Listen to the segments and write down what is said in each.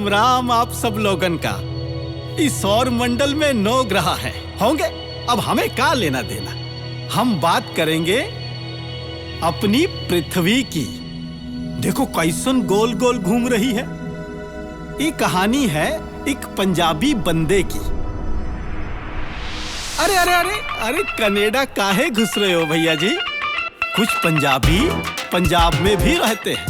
राम राम आप सब लोगन का। इस सौर मंडल में 9 ग्रह हैं, होंगे, अब हमें क्या लेना देना। हम बात करेंगे अपनी पृथ्वी की। देखो कैसन गोल गोल घूम रही है। ये कहानी है एक पंजाबी बंदे की। अरे अरे अरे अरे कनाडा काहे घुस रहे हो भैया जी? कुछ पंजाबी पंजाब में भी रहते हैं।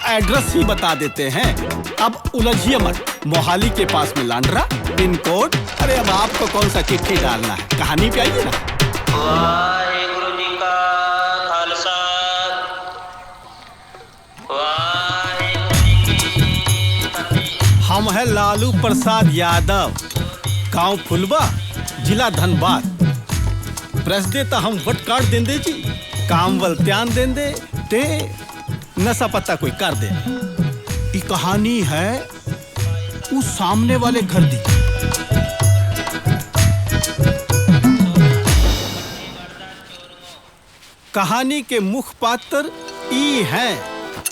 एड्रेस ही बता देते हैं, अब उलझिए मत। मोहाली के पास में लांड्रा, पिन कोड। अरे अब आपको कौन सा चिट्ठी डालना है, कहानी पे आइए ना। वाहेगुरु जी का खालसा, वाहेगुरु जी की फतेह। हम है लालू प्रसाद यादव, गांव फुलवा, जिला धनबाद। प्रेस देता हम वट कार्ड देंदे जी, काम वल ध्यान देंदे ते नशा पत्ता कोई कर दे। ये कहानी है उस सामने वाले घर दी। कहानी के मुख्य पात्र ई हैं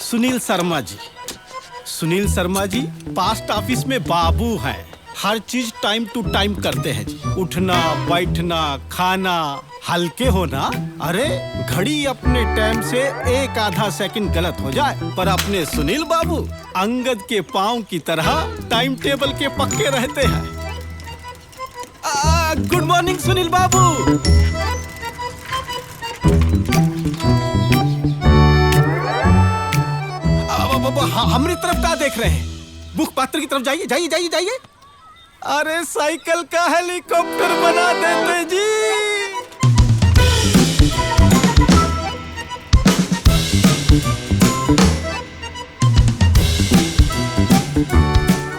सुनील शर्मा जी। सुनील शर्मा जी पोस्ट ऑफिस में बाबू हैं। हर चीज टाइम टू टाइम करते हैं जी। उठना बैठना खाना, हल्के होना। अरे घड़ी अपने टाइम से एक आधा सेकंड गलत हो जाए, पर अपने सुनील बाबू अंगद के पांव की तरह टाइम टेबल के पक्के रहते हैं। गुड मॉर्निंग सुनील बाबू। हमारी तरफ क्या देख रहे हैं? बुक पात्र की तरफ जाइए जाइए जाइए जाइए। अरे साइकिल का हेलीकॉप्टर बना देते जी।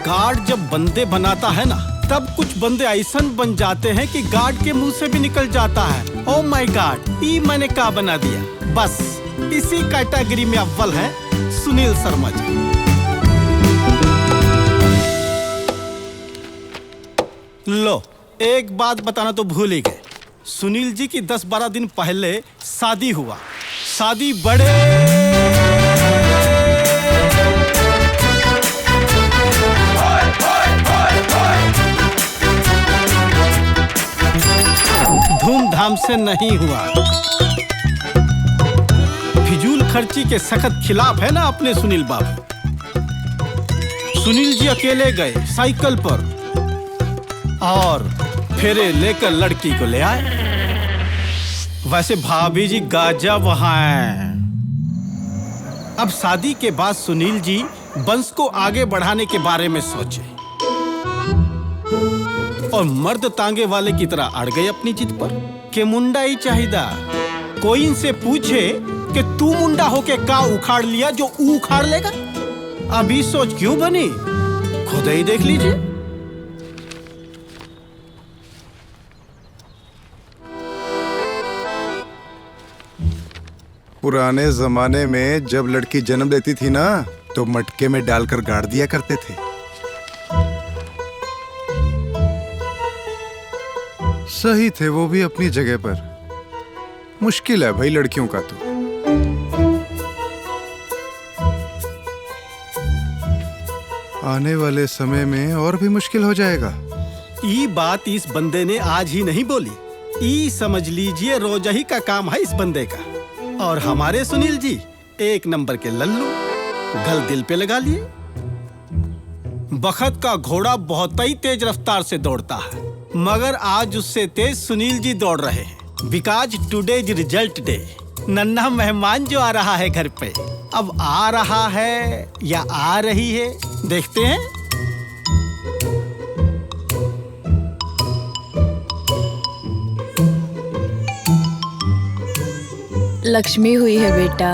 गार्ड जब बंदे बनाता है ना, तब कुछ बंदे ऐसन बन जाते हैं कि गार्ड के मुंह से भी निकल जाता है, ओ माय गॉड, ये मैंने क्या बना दिया। बस इसी कैटेगरी में अव्वल है सुनील शर्मा जी। लो, एक बात बताना तो भूल ही गए। सुनील जी की 10-12 दिन पहले शादी हुआ। शादी बड़े धूमधाम से नहीं हुआ। फिजूल खर्ची के सख्त खिलाफ है ना अपने सुनील बाबू। सुनील जी अकेले गए साइकिल पर और फेरे लेकर लड़की को ले आए। वैसे भाभी जी गाजा वहां हैं। अब शादी के बाद सुनील जी वंश को आगे बढ़ाने के बारे में सोचे और मर्द तांगे वाले की तरह अड़ गए अपनी जिद पर कि मुंडा ही चाहिदा। कोई इनसे पूछे कि तू मुंडा होके का उखाड़ लिया जो ऊ उखाड़ लेगा? अभी सोच क्यों बनी, खुद ही देख लीजिए। पुराने जमाने में जब लड़की जन्म लेती थी ना, तो मटके में डालकर गाड़ दिया करते थे। सही थे वो भी अपनी जगह पर। मुश्किल है भाई लड़कियों का तो। आने वाले समय में और भी मुश्किल हो जाएगा। ये बात इस बंदे ने आज ही नहीं बोली। ये समझ लीजिए रोज ही का काम है इस बंदे का। और हमारे सुनील जी एक नंबर के लल्लू, गल दिल पे लगा लिए। बखत का घोड़ा बहुत ही तेज रफ्तार से दौड़ता है, मगर आज उससे तेज सुनील जी दौड़ रहे हैं। Because today is result day. नन्हा मेहमान जो आ रहा है घर पे, अब आ रहा है या आ रही है, देखते हैं। लक्ष्मी हुई है बेटा।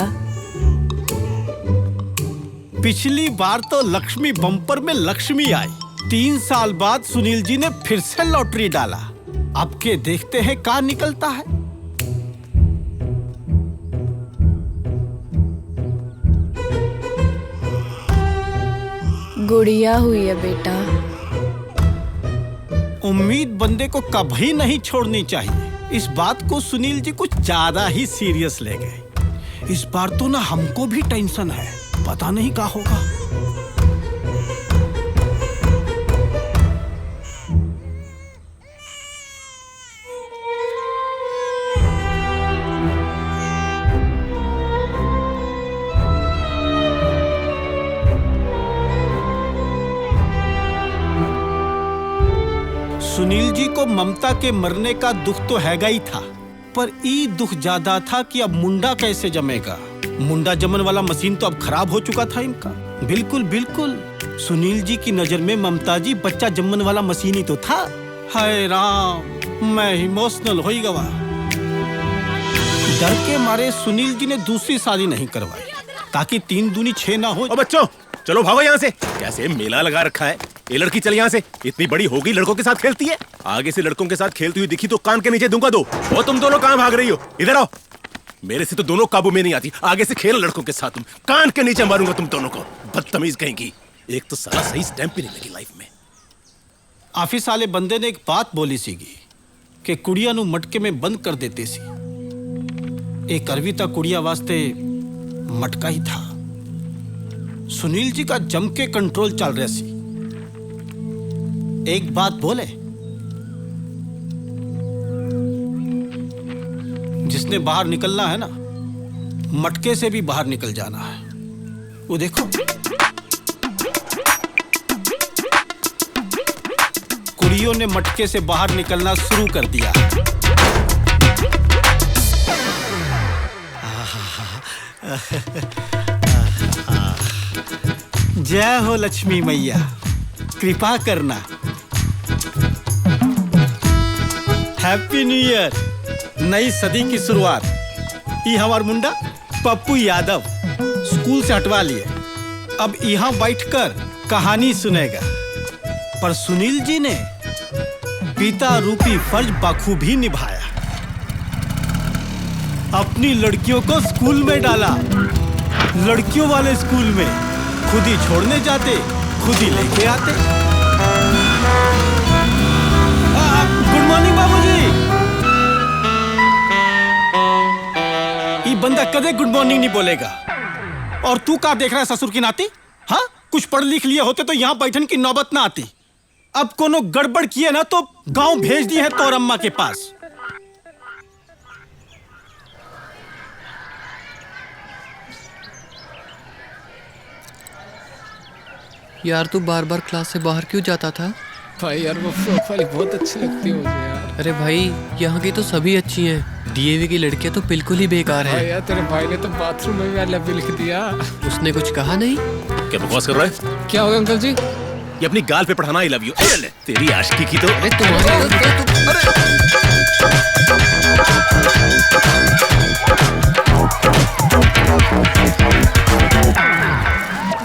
पिछली बार तो लक्ष्मी बम्पर में लक्ष्मी आई। 3 साल बाद सुनील जी ने फिर से लॉटरी डाला। अब के देखते हैं क्या निकलता है। गुड़िया हुई है बेटा। उम्मीद बंदे को कभी नहीं छोड़नी चाहिए। इस बात को सुनील जी कुछ ज्यादा ही सीरियस ले गए। इस बार तो ना हमको भी टेंशन है, पता नहीं क्या होगा। को ममता के मरने का दुख तो हैगा ही था, पर ई दुख ज्यादा था कि अब मुंडा कैसे जमेगा। मुंडा जमन वाला मशीन तो अब खराब हो चुका था इनका। बिल्कुल बिल्कुल, सुनील जी की नजर में ममता जी बच्चा जमन वाला मशीन ही तो था। हाय राम, मैं इमोशनल हो ही गवा। डर के मारे सुनील जी ने दूसरी शादी नहीं करवाई ताकि 3 दूनी 6 ना हो। ओ बच्चों, चलो भागो यहाँ से। कैसे मेला लगा रखा है। ये लड़की चल यहाँ से, इतनी बड़ी हो गई लड़कों के साथ खेलती है। आगे से लड़कों के साथ खेलती हुई दिखी तो कान के नीचे दूंगा दो। और तुम दोनों कहाँ भाग रही हो? इधर आओ। मेरे से तो दोनों काबू में नहीं आती। आगे से खेल लड़कों के साथ, तुम कान के नीचे मारूंगा तुम दोनों को। बदतमीज कहेंगी। एक तो साला सही स्टैंप ही नहीं लगी लाइफ में। ऑफिस वाले बंदे ने एक बात बोली सीगी कि कुड़िया नु मटके में बंद कर देते सी। एक करविता कुड़िया वास्ते मटका ही था। सुनील जी का जम के कंट्रोल चल रहा सी। एक बात बोले, जिसने बाहर निकलना है ना, मटके से भी बाहर निकल जाना है। वो देखो, कुड़ियों ने मटके से बाहर निकलना शुरू कर दिया। जय हो लक्ष्मी मैया, कृपा करना। हैप्पी न्यू ईयर, नई सदी की शुरुआत। ये हमार मुंडा पप्पू यादव स्कूल से हटवा लिए, अब यहाँ बैठकर कहानी सुनेगा। पर सुनील जी ने पिता रूपी फर्ज बखूबी निभाया। अपनी लड़कियों को स्कूल में डाला। लड़कियों वाले स्कूल में खुद ही छोड़ने जाते, खुद ही लेके आते। गुड मॉर्निंग बाबूजी। ये बंदा कदे गुड मॉर्निंग नहीं बोलेगा। और तू क्या देख रहा है ससुर की नाती? हाँ, कुछ पढ़ लिख लिए होते तो यहाँ बैठन की नौबत ना आती। अब कोनो गड़बड़ किए ना तो गांव भेज दी है तोर अम्मा के पास। यार तू बार बार क्लास से बाहर क्यों जाता था? भाई यार वो प्रोफाइल बहुत अच्छी लगती है मुझे यार। अरे भाई, यहाँ की तो सभी अच्छी हैं। डीएवी की लड़कियां तो बिल्कुल ही बेकार भाई है। यार तेरे भाई ने तो बाथरूम में भी आई लव यू लिख दिया। उसने कुछ कहा नहीं? क्या बकवास कर रहा है? क्या होगा अंकल जी? ये अपनी गाल पे पढ़ाना आई लव यू। तेरी आशिकी की तो। अरे तुम्हारी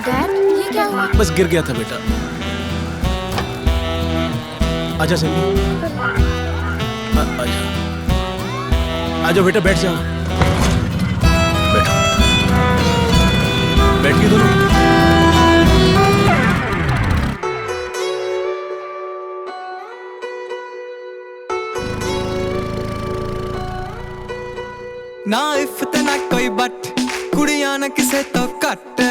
डैड, ये क्या हुआ? बस गिर गया था बेटा। आजा सैमी, आजा। आजा बेटा, बैठ जाओ। बैठो, बैठ के दोनों। ना इफ्त ना कोई बट, कुड़ियां ना किसे तो कट।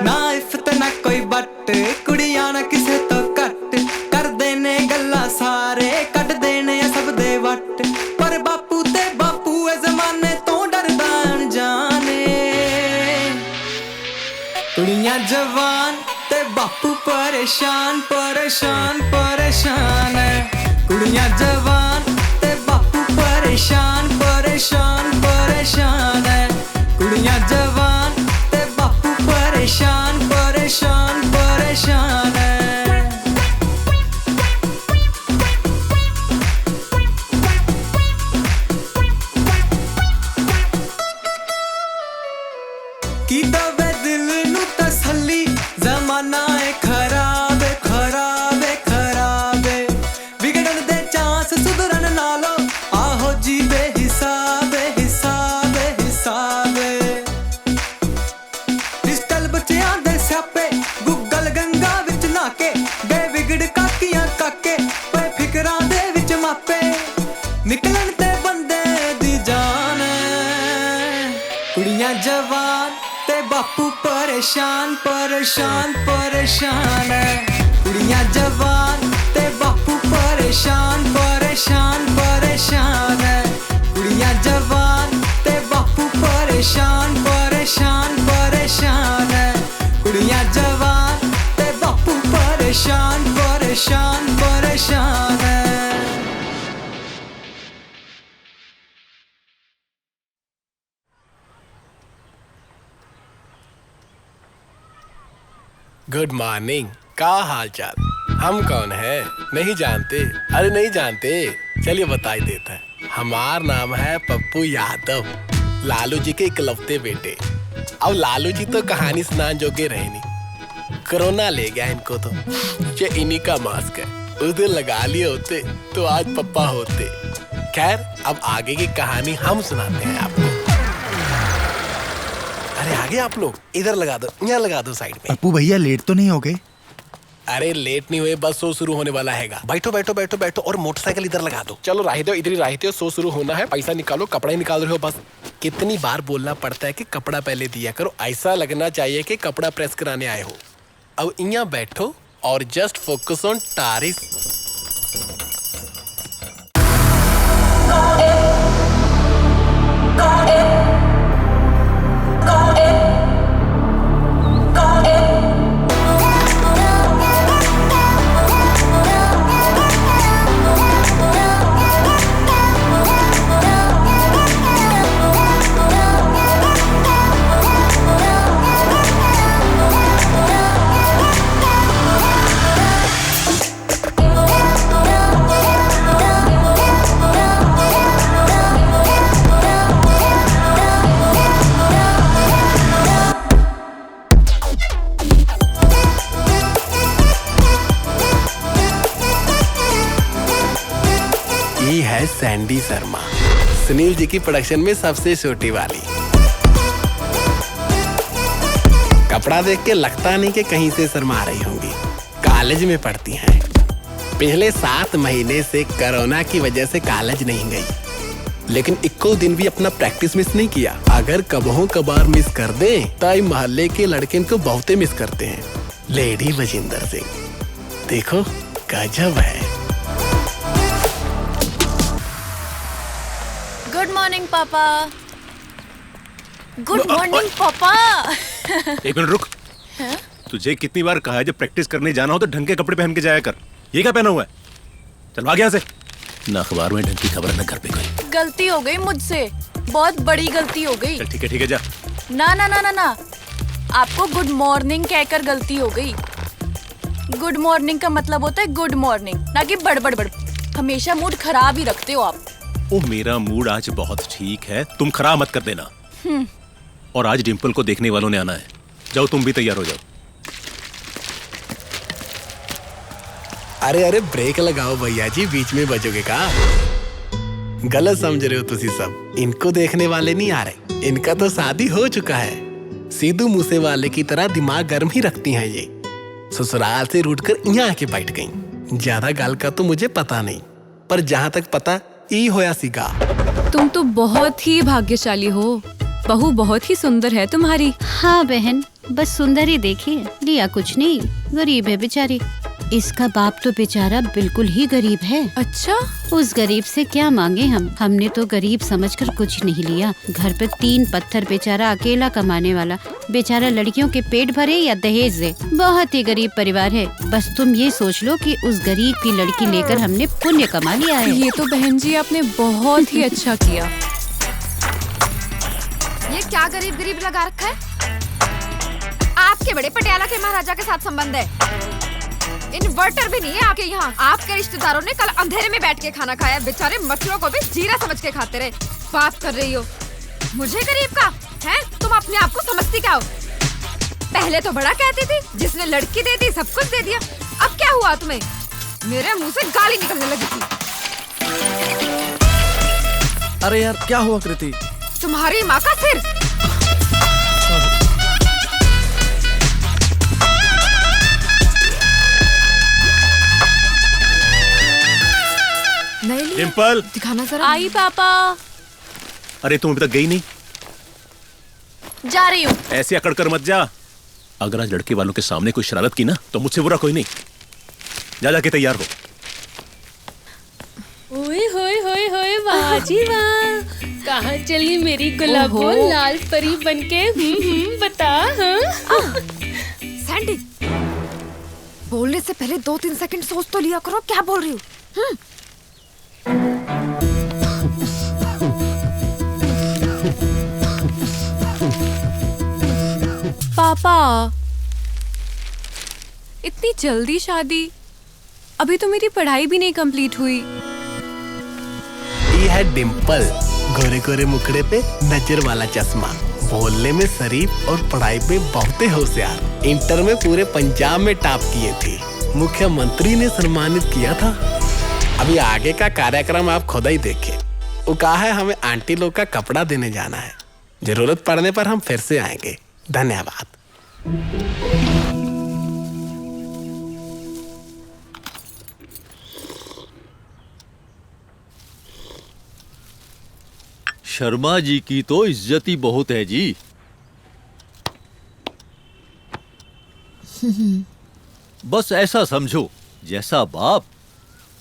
ना इफ्त ना कोई बट, कुड़ियां ना किसे तो कट। कर देने गल्ला सारे, कट देने सब दे वट। पर बापू ते बापू ए जमाने तो डरदा अनजाने। कुड़ियां जवान ते बापू परेशान परेशान परेशान है। कुड़ियां जवान ते बापू परेशान परेशान परेशान है। कुड़ियां जवान ते बापू परेशान परेशान परेशान है। की दवे दिल नू तसल्ली, जमाना है खराब है खराब है खराब है। बिगड़न दे चांस सुधरन नालो, आहो जी बेहिसाब है हिसाब है हिसाब है। डिजिटल बच्चियां दे स्यापे, गूगल गंगा विच नाके। गए बिगड़ काकियां काके, पे फिकरां दे विच मापे। निकलन ते बंदे दी जान है। कुड़ियां जवान ते बापू परेशान परेशान परेशान है। कुड़ियां जवान ते बापू परेशान परेशान परेशान है। कुड़ियां जवान ते बापू परेशान परेशान परेशान है। कुड़ियां जवान ते बापू परेशान परेशान परेशान। शान है। गुड मॉर्निंग, का हाल चाल? हम कौन है? नहीं जानते? अरे नहीं जानते, चलिए बता ही देता है। हमार नाम है पप्पू यादव, लालू जी के इकलौते बेटे। अब लालू जी तो कहानी सुनाने जोगे रहे नहीं, कोरोना ले गया इनको तो। ये इन्हीं का मास्क है, उस दिन लगा लिए होते तो आज पप्पा होते। खैर अब आगे की कहानी हम सुनाते हैं आपको। अरे आगे आप लोग इधर लगा दो, यहाँ लगा दो साइड में। पप्पू भैया लेट तो नहीं हो गए? अरे लेट नहीं हुए, बस शो शुरू होने वाला हैगा। बैठो बैठो बैठो बैठो, और मोटरसाइकिल इधर लगा दो। चलो राही दो, इधर ही राही दो, शो शुरू होना है। पैसा निकालो, कपड़ा ही निकाल रहे हो बस। कितनी बार बोलना पड़ता है कि कपड़ा पहले दिया करो, ऐसा लगना चाहिए कि कपड़ा प्रेस कराने आए हो। अब यहाँ बैठो और जस्ट फोकस ऑन टारिस। ये है सैंडी शर्मा, सुनील जी की प्रोडक्शन में सबसे छोटी वाली। कपड़ा देख के लगता नहीं कि कहीं से शर्मा रही होंगी। कॉलेज में पढ़ती हैं। पिछले 7 महीने से कोरोना की वजह से कॉलेज नहीं गई, लेकिन इक्को दिन भी अपना प्रैक्टिस मिस नहीं किया। अगर कबहों कबार मिस कर दें तो मोहल्ले के लड़के इनको बहुते मिस करते हैं। लेडी बजिंदर सिंह देखो, गजब है। गुड मॉर्निंग पापा। गुड मॉर्निंग पापा। एक मिनट रुक। तुझे कितनी बार कहा है जब प्रैक्टिस करने जाना हो तो ढंग के कपड़े पहन के जाया कर। ये क्या पहना हुआ है? चल भाग यहाँ से। ना अखबार में ढंग की खबर, ना घर पे कोई। गलती हो गई मुझसे, बहुत बड़ी गलती हो गई। चल ठीक है जा। ना ना ना ना ना, आपको गुड मॉर्निंग कहकर गलती हो गई। गुड मॉर्निंग का मतलब होता है गुड मॉर्निंग, ना कि बड़। हमेशा मूड खराब ही रखते हो आप। ओ मेरा मूड आज बहुत ठीक है, तुम खराब मत कर देना। और आज डिम्पल को देखने वालों ने आना है। जाओ तुम भी तैयार हो जाओ। अरे अरे ब्रेक लगाओ भैया जी, बीच में बजोगे का? गलत समझ रहे हो तुसी सब। इनको देखने वाले नहीं आ रहे, इनका तो शादी हो चुका है। सीधू मूसे वाले की तरह दिमाग गर्म ही रखती हैं ये। ससुराल से रूठकर यहाँ आके बैठ गईं। ज्यादा गाल का तो मुझे पता नहीं, पर जहाँ तक पता ई होया सीगा। तुम तो बहुत ही भाग्यशाली हो, बहू बहुत ही सुंदर है तुम्हारी। हाँ बहन, बस सुंदर ही देखिए, लिया कुछ नहीं, गरीब है बेचारी। इसका बाप तो बेचारा बिल्कुल ही गरीब है। अच्छा, उस गरीब से क्या मांगे हम? हमने तो गरीब समझकर कुछ नहीं लिया। घर पे 3 पत्थर, बेचारा अकेला कमाने वाला। बेचारा लड़कियों के पेट भरे या दहेज दे। बहुत ही गरीब परिवार है। बस तुम ये सोच लो कि उस गरीब की लड़की लेकर हमने पुण्य कमा लिया है। ये तो बहन जी आपने बहुत ही अच्छा किया। ये क्या गरीब गरीब लगा रखा है? आपके बड़े पटियाला के महाराजा के साथ संबंध है। इन्वर्टर भी नहीं है आपके यहाँ। आपके रिश्तेदारों ने कल अंधेरे में बैठ के खाना खाया। बेचारे मछलियों को भी जीरा समझ के खाते रहे। बात कर रही हो मुझे गरीब का है? तुम अपने आप को समझती क्या हो? पहले तो बड़ा कहती थी, जिसने लड़की दे दी सब कुछ दे दिया। अब क्या हुआ तुम्हें? मेरे मुंह से गाली निकलने लगी थी। अरे यार क्या हुआ कृति? तुम्हारी माँ का सिर। डिम्पल दिखाना जरा। आई पापा। अरे तुम अभी तक गई नहीं? जा रही हूँ। ऐसे अकड़ कर मत जा। अगर आज लड़के वालों के सामने कोई शरारत की ना तो मुझसे बुरा कोई नहीं। जा जाके तैयार हो। ओए होए होए होए, वाह जी वाह। कहाँ चली मेरी गुलाबो लाल परी बनके? बता। हाँ? सैंडी, बोलने से पहले 2-3 सेकंड सोच तो लिया करो, क्या बोल रही हूँ? पापा, इतनी जल्दी शादी? अभी तो मेरी पढ़ाई भी नहीं कंप्लीट हुई। ये है डिम्पल, गोरे गोरे मुखड़े पे नजर वाला चश्मा, बोलने में शरीफ और पढ़ाई में बहुत होशियार। इंटर में पूरे पंजाब में टॉप किए थे, मुख्यमंत्री ने सम्मानित किया था। अभी आगे का कार्यक्रम आप खुद ही देखें। वो कहा है हमें आंटी लोग का कपड़ा देने जाना है, जरूरत पड़ने पर हम फिर से आएंगे। धन्यवाद। शर्मा जी की तो इज्जत ही बहुत है जी। बस ऐसा समझो, जैसा बाप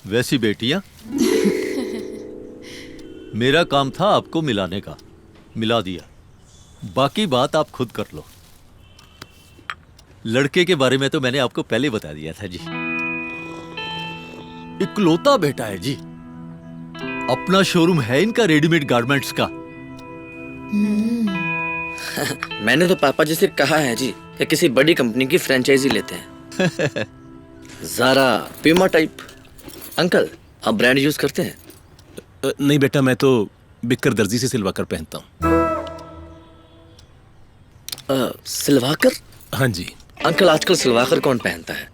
वैसी बेटियां। मेरा काम था आपको मिलाने का, मिला दिया। बाकी बात आप खुद कर लो। लड़के के बारे में तो मैंने आपको पहले बता दिया था जी। इकलौता बेटा है जी। अपना शोरूम है इनका रेडीमेड गारमेंट्स का। मैंने तो पापा जी से कहा है जी कि किसी बड़ी कंपनी की फ्रेंचाइजी लेते हैं। Zara, Puma type. अंकल, आप ब्रांड यूज करते हैं? नहीं बेटा, मैं तो बिक्कर दर्जी से सिलवाकर पहनता हूँ। सिलवाकर? हाँ जी अंकल, आजकल सिलवाकर कौन पहनता है?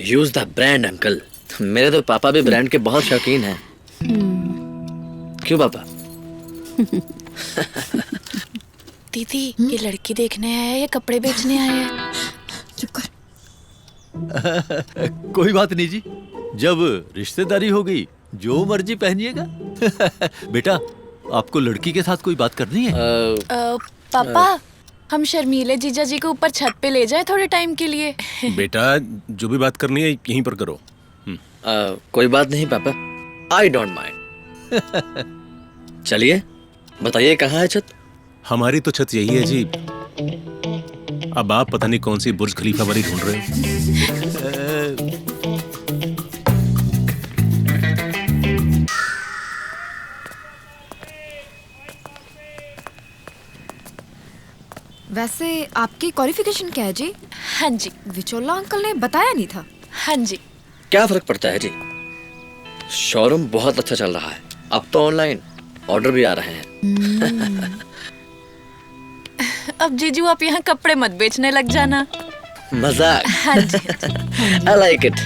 Use the brand uncle. मेरे तो पापा भी ब्रांड के बहुत शौकीन हैं। क्यों पापा? दीदी, ये लड़की देखने आया है या कपड़े बेचने आया है? चुप कर। कोई बात नहीं जी, जब रिश्तेदारी हो गई जो मर्जी पहनिएगा। बेटा, आपको लड़की के साथ कोई बात करनी है? पापा, हम शर्मीले जीजा जी को ऊपर छत पे ले जाए थोड़े टाइम के लिए? बेटा, जो भी बात करनी है यहीं पर करो। कोई बात नहीं पापा, आई डोंट माइंड। चलिए बताइए, कहाँ है छत? हमारी तो छत यही है जी। अब आप पता नहीं कौन सी बुर्ज खलीफा वाली ढूंढ रहे हो। वैसे आपकी क्वालिफिकेशन क्या है जी? हाँ जी, विचोला अंकल ने बताया नहीं था। हाँ जी। क्या फर्क पड़ता है जी? शोरूम बहुत अच्छा चल रहा है। अब तो ऑनलाइन ऑर्डर भी आ रहे हैं। अब जीजू आप यहाँ कपड़े मत बेचने लग जाना। मजाक। हाँ जी। I like it।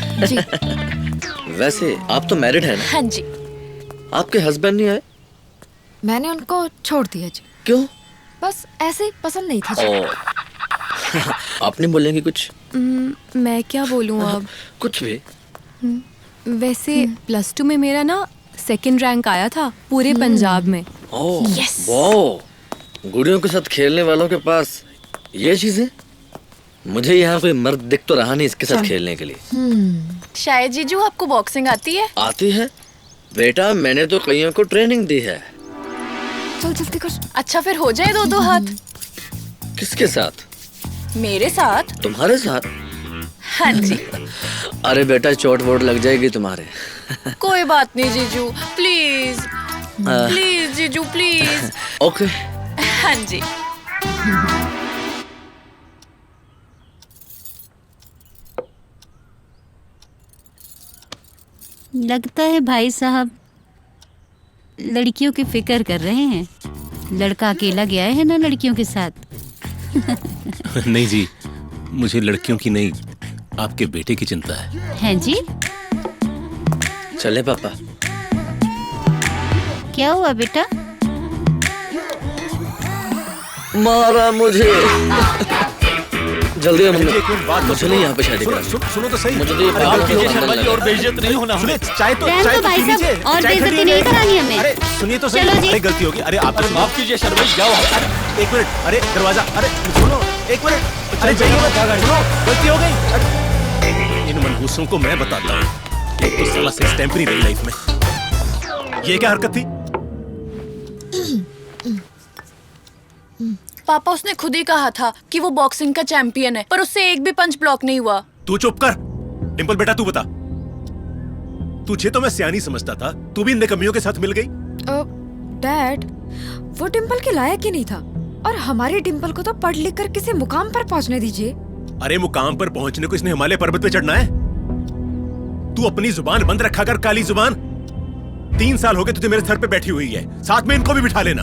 वैसे आप तो मैरिड है ना? हाँ जी। आपके हस्बैंड नहीं आए? मैंने उनको छोड़ दिया जी। क्यों? बस ऐसे ही पसंद नहीं था जी। आप नहीं बोलेंगे कुछ? मैं क्या बोलूँ अब? कुछ भी। वैसे +2 में मेरा ना 2nd रैंक आया था पूरे पंजाब में। यस। वाओ, गुड़ियों के साथ खेलने वालों के पास ये चीजें। मुझे यहाँ कोई मर्द दिख तो रहा नहीं इसके साथ खेलने के लिए। शायद जीजू आपको बॉक्सिंग आती है? आती है बेटा, मैंने तो कईयों को ट्रेनिंग दी है। चल जल्दी कर। अच्छा, फिर हो जाए 2-2 हाथ। किसके साथ? मेरे साथ। तुम्हारे साथ? हाँ जी। अरे बेटा, चोट वोट लग जाएगी तुम्हारे। कोई बात नहीं जीजू, प्लीज प्लीज जीजू प्लीज। ओके। हाँ जी। लगता है भाई साहब लड़कियों की फिक्र कर रहे हैं। लड़का अकेला गया है ना लड़कियों के साथ? नहीं जी, मुझे लड़कियों की नहीं, आपके बेटे की चिंता है। हैं जी? चले पापा। क्या हुआ बेटा? मारा मुझे। जल्दी मुझे नहीं यहाँ पे शादी करा। सुनो तो सही। मुझे तो ये और बेइज्जत नहीं होना। चाय तो भाई साहब, और बेइज्जती नहीं करानी हमें। अरे सुनिए तो सही। चलो जी। अरे गलती होगी। अरे आप माफ कीजिए शर्मा जी, जाओ। अरे एक मिनट, अरे दरवाजा, अरे सुनो एक मिनट। अरे जाइए मत, सुनो गलती हो गई। इन मनहूसों को मैं बताता हूँ। एक तो साला से स्टैम्प नहीं रही लाइफ में। ये क्या हरकत थी? पापा उसने खुद ही कहा था कि वो बॉक्सिंग का चैंपियन है, पर उससे एक भी पंच ब्लॉक नहीं हुआ। तू चुप कर। डिम्पल बेटा तू बता, तुझे तो मैं सियानी समझता था, तू भी इन निकम्मियों के साथ मिल गई। डैड, वो डिम्पल के लायक ही नहीं था, और हमारी डिम्पल को तो पढ़ लिख कर किसी मुकाम पर पहुंचने दीजिए। अरे मुकाम पर पहुंचने को इसने हिमालय पर्वत पे चढ़ना है? तू अपनी जुबान बंद रखा कर, काली जुबान। 3 साल हो गए तुझे मेरे सर पे बैठी हुई है, साथ में इनको भी बिठा लेना।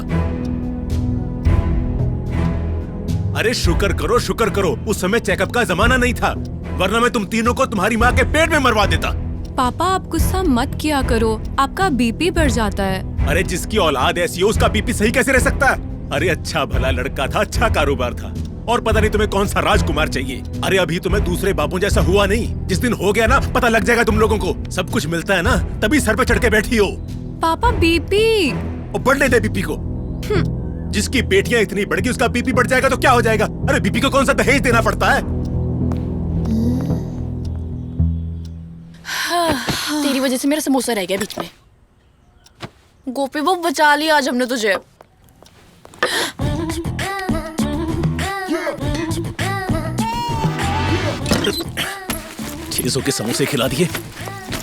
अरे शुक्र करो, उस समय चेकअप का जमाना नहीं था, वरना मैं तुम तीनों को तुम्हारी माँ के पेट में मरवा देता। पापा आप गुस्सा मत किया करो, आपका बीपी बढ़ जाता है। अरे जिसकी औलाद ऐसी हो उसका बीपी सही कैसे रह सकता है? अरे अच्छा भला लड़का था, अच्छा कारोबार था, और पता नहीं तुम्हें कौन सा राजकुमार चाहिए। अरे अभी तुम्हें दूसरे बापों जैसा हुआ नहीं, जिस दिन हो गया ना पता लग जाएगा तुम लोगों को। सब कुछ मिलता है ना तभी सर पे चढ़ के बैठी हो। पापा बीपी बढ़ने दे बीपी को। जिसकी बेटियां इतनी बढ़ गई उसका बीपी बढ़ जाएगा तो क्या हो जाएगा? अरे बीपी को कौन सा दहेज देना पड़ता है? तेरी वजह से मेरा समोसा रह गया बीच में। गोपी वो बचा लिया आज हमने तुझे। चीजों के समोसे खिला दिए,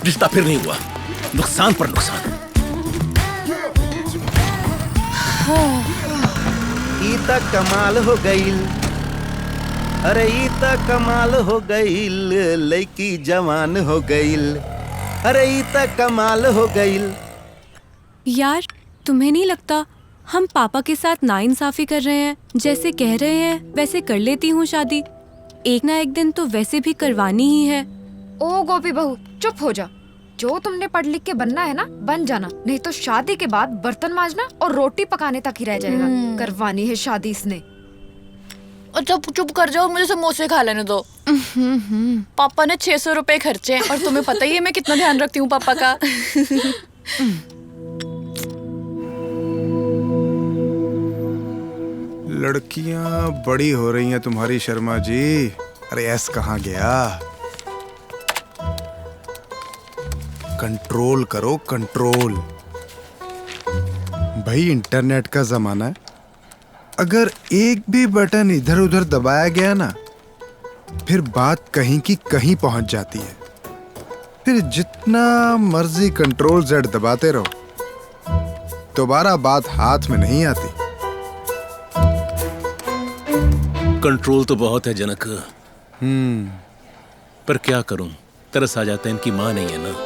रिश्ता फिर नहीं हुआ, नुकसान पर नुकसान। ईता कमाल हो गईल, अरे ईता कमाल हो गईल, लड़की जवान हो गईल, अरे ईता कमाल हो गईल। यार तुम्हें नहीं लगता हम पापा के साथ नाइंसाफी कर रहे हैं? जैसे कह रहे हैं वैसे कर लेती हूँ शादी, एक ना एक दिन तो वैसे भी करवानी ही है। ओ गोपी बहू चुप हो जा। जो तुमने पढ़ लिख के बनना है ना बन जाना, नहीं तो शादी के बाद बर्तन मांजना और रोटी पकाने तक ही रह जाएगा। करवानी है शादी इसने। अच्छा चुप कर जाओ, मुझे समोसे खा लेने दो। पापा ने 600 रुपए खर्चे हैं, और तुम्हें पता ही है मैं कितना ध्यान रखती हूँ पापा का। लड़कियां बड़ी हो रही हैं तुम्हारी शर्मा जी। अरे एस कहाँ गया? कंट्रोल करो कंट्रोल। भाई इंटरनेट का जमाना है, अगर एक भी बटन इधर उधर दबाया गया ना फिर बात कहीं की कहीं पहुंच जाती है। फिर जितना मर्जी कंट्रोल Z दबाते रहो, दोबारा बात हाथ में नहीं आती। कंट्रोल तो बहुत है जनक, पर क्या करूं, तरस आ जाता है, इनकी मां नहीं है ना।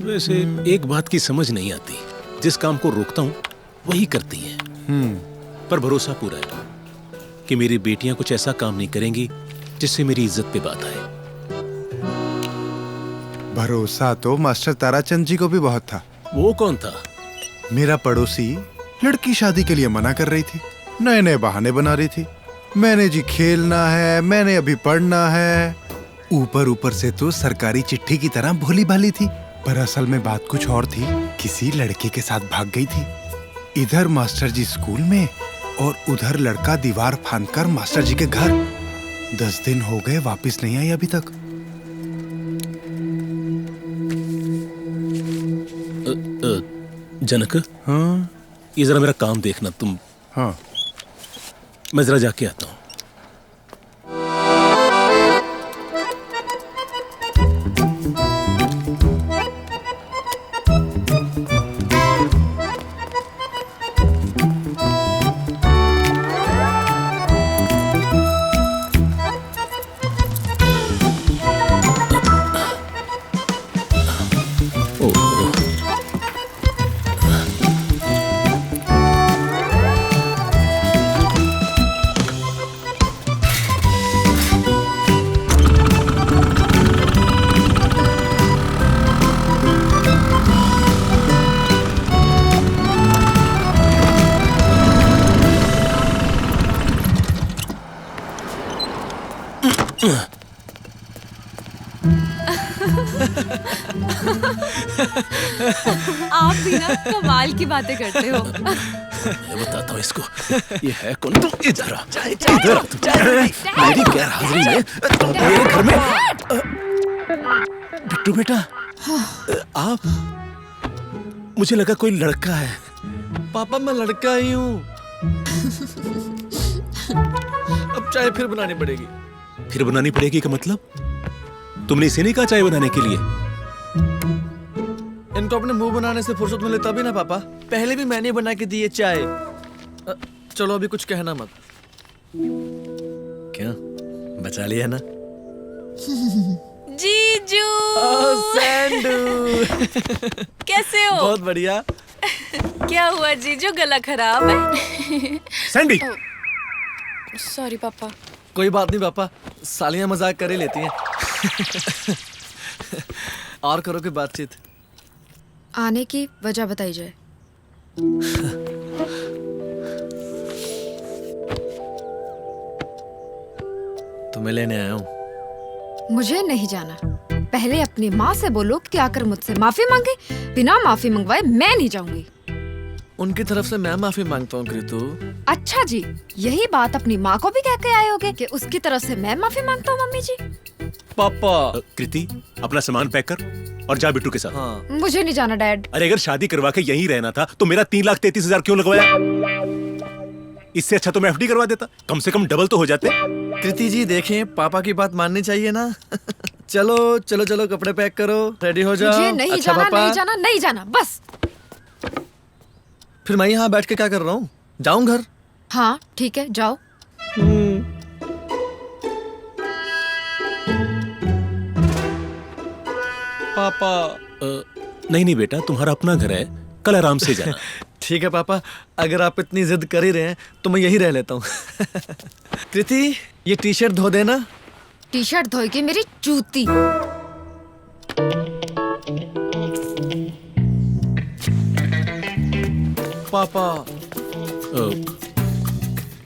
वैसे एक बात की समझ नहीं आती, जिस काम को रोकता हूं वही करती हैं। पर भरोसा पूरा है कि मेरी बेटियां कुछ ऐसा काम नहीं करेंगी जिससे मेरी इज्जत पे बात आए। भरोसा तो मास्टर ताराचंद जी को भी बहुत था। वो कौन था? मेरा पड़ोसी लड़की शादी के लिए मना कर रही थी, नए नए बहाने बना रही थी। मैंने जी खेलना है, मैंने अभी पढ़ना है। ऊपर ऊपर से तो सरकारी चिट्ठी की तरह भोली भाली थी, पर असल में बात कुछ और थी। किसी लड़के के साथ भाग गई थी। इधर मास्टर जी स्कूल में और उधर लड़का दीवार फांदकर मास्टर जी के घर। 10 दिन हो गए वापस नहीं आई अभी तक। जनक, हाँ ये जरा मेरा काम देखना तुम। हाँ मैं जरा जाके आता हूँ। आप भी ना कमाल की बातें करते हो। मैं बताता हूँ इसको, ये है कौन? तुम इधर आ, इधर आ, मेरी गैर हाजिरी में मेरे घर में। बिट्टू बेटा, आप, मुझे लगा कोई लड़का है। पापा मैं लड़का ही हूँ, अब चाय फिर बनानी पड़ेगी। फिर बनानी पड़ेगी का मतलब? तुमने इसे नहीं कहा चाय बनाने के लिए? इनको अपने मुंह बनाने से फुर्सत मिले तभी ना पापा। पहले भी मैंने बना के दी है चाय। चलो अभी कुछ कहना मत। क्या बचा लिया ना? जीजू सैंडू कैसे हो? बहुत बढ़िया। क्या हुआ जीजू, गला खराब है? सैंडी सॉरी पापा। कोई बात नहीं पापा, सालियां मजाक कर ही लेती हैं। और करो कोई बातचीत। आने की वजह बताई जाए। तुम्हें लेने आया हूँ। मुझे नहीं जाना। पहले अपनी माँ से बोलो कि आकर मुझसे माफी मांगे। बिना माफी मंगवाए मैं नहीं जाऊंगी। उनकी तरफ से मैं माफी मांगता हूँ कृतु। अच्छा जी, यही बात अपनी माँ को भी कह के आए होगे कि उसकी तरफ से मैं माफी मांगता हूँ मम्मी जी। पापा। कृति अपना सामान पैक कर और जा बिट्टू के साथ। हाँ। मुझे नहीं जाना डैड। अरे अगर शादी करवा के यहीं रहना था तो मेरा 3,33,000 क्यों लगवाया? इससे अच्छा तो मैं एफडी करवा देता, कम से कम डबल तो हो जाते। कृति जी देखें, पापा की बात माननी चाहिए ना। चलो चलो चलो कपड़े पैक करो, रेडी हो जाओ। मुझे नहीं अच्छा जाना, पापा। नहीं जाना, नहीं जाना, बस। फिर मैं यहाँ बैठ के क्या कर रहा हूँ? जाऊं घर? हाँ ठीक है, जाओ। पापा। नहीं बेटा, तुम्हारा अपना घर है, कल आराम से जाना। ठीक है पापा, अगर आप इतनी जिद कर ही रहे हैं तो मैं यही रह लेता हूँ। कृति ये टी शर्ट धो देना। टी शर्ट धोएगी मेरी जूती। पापा।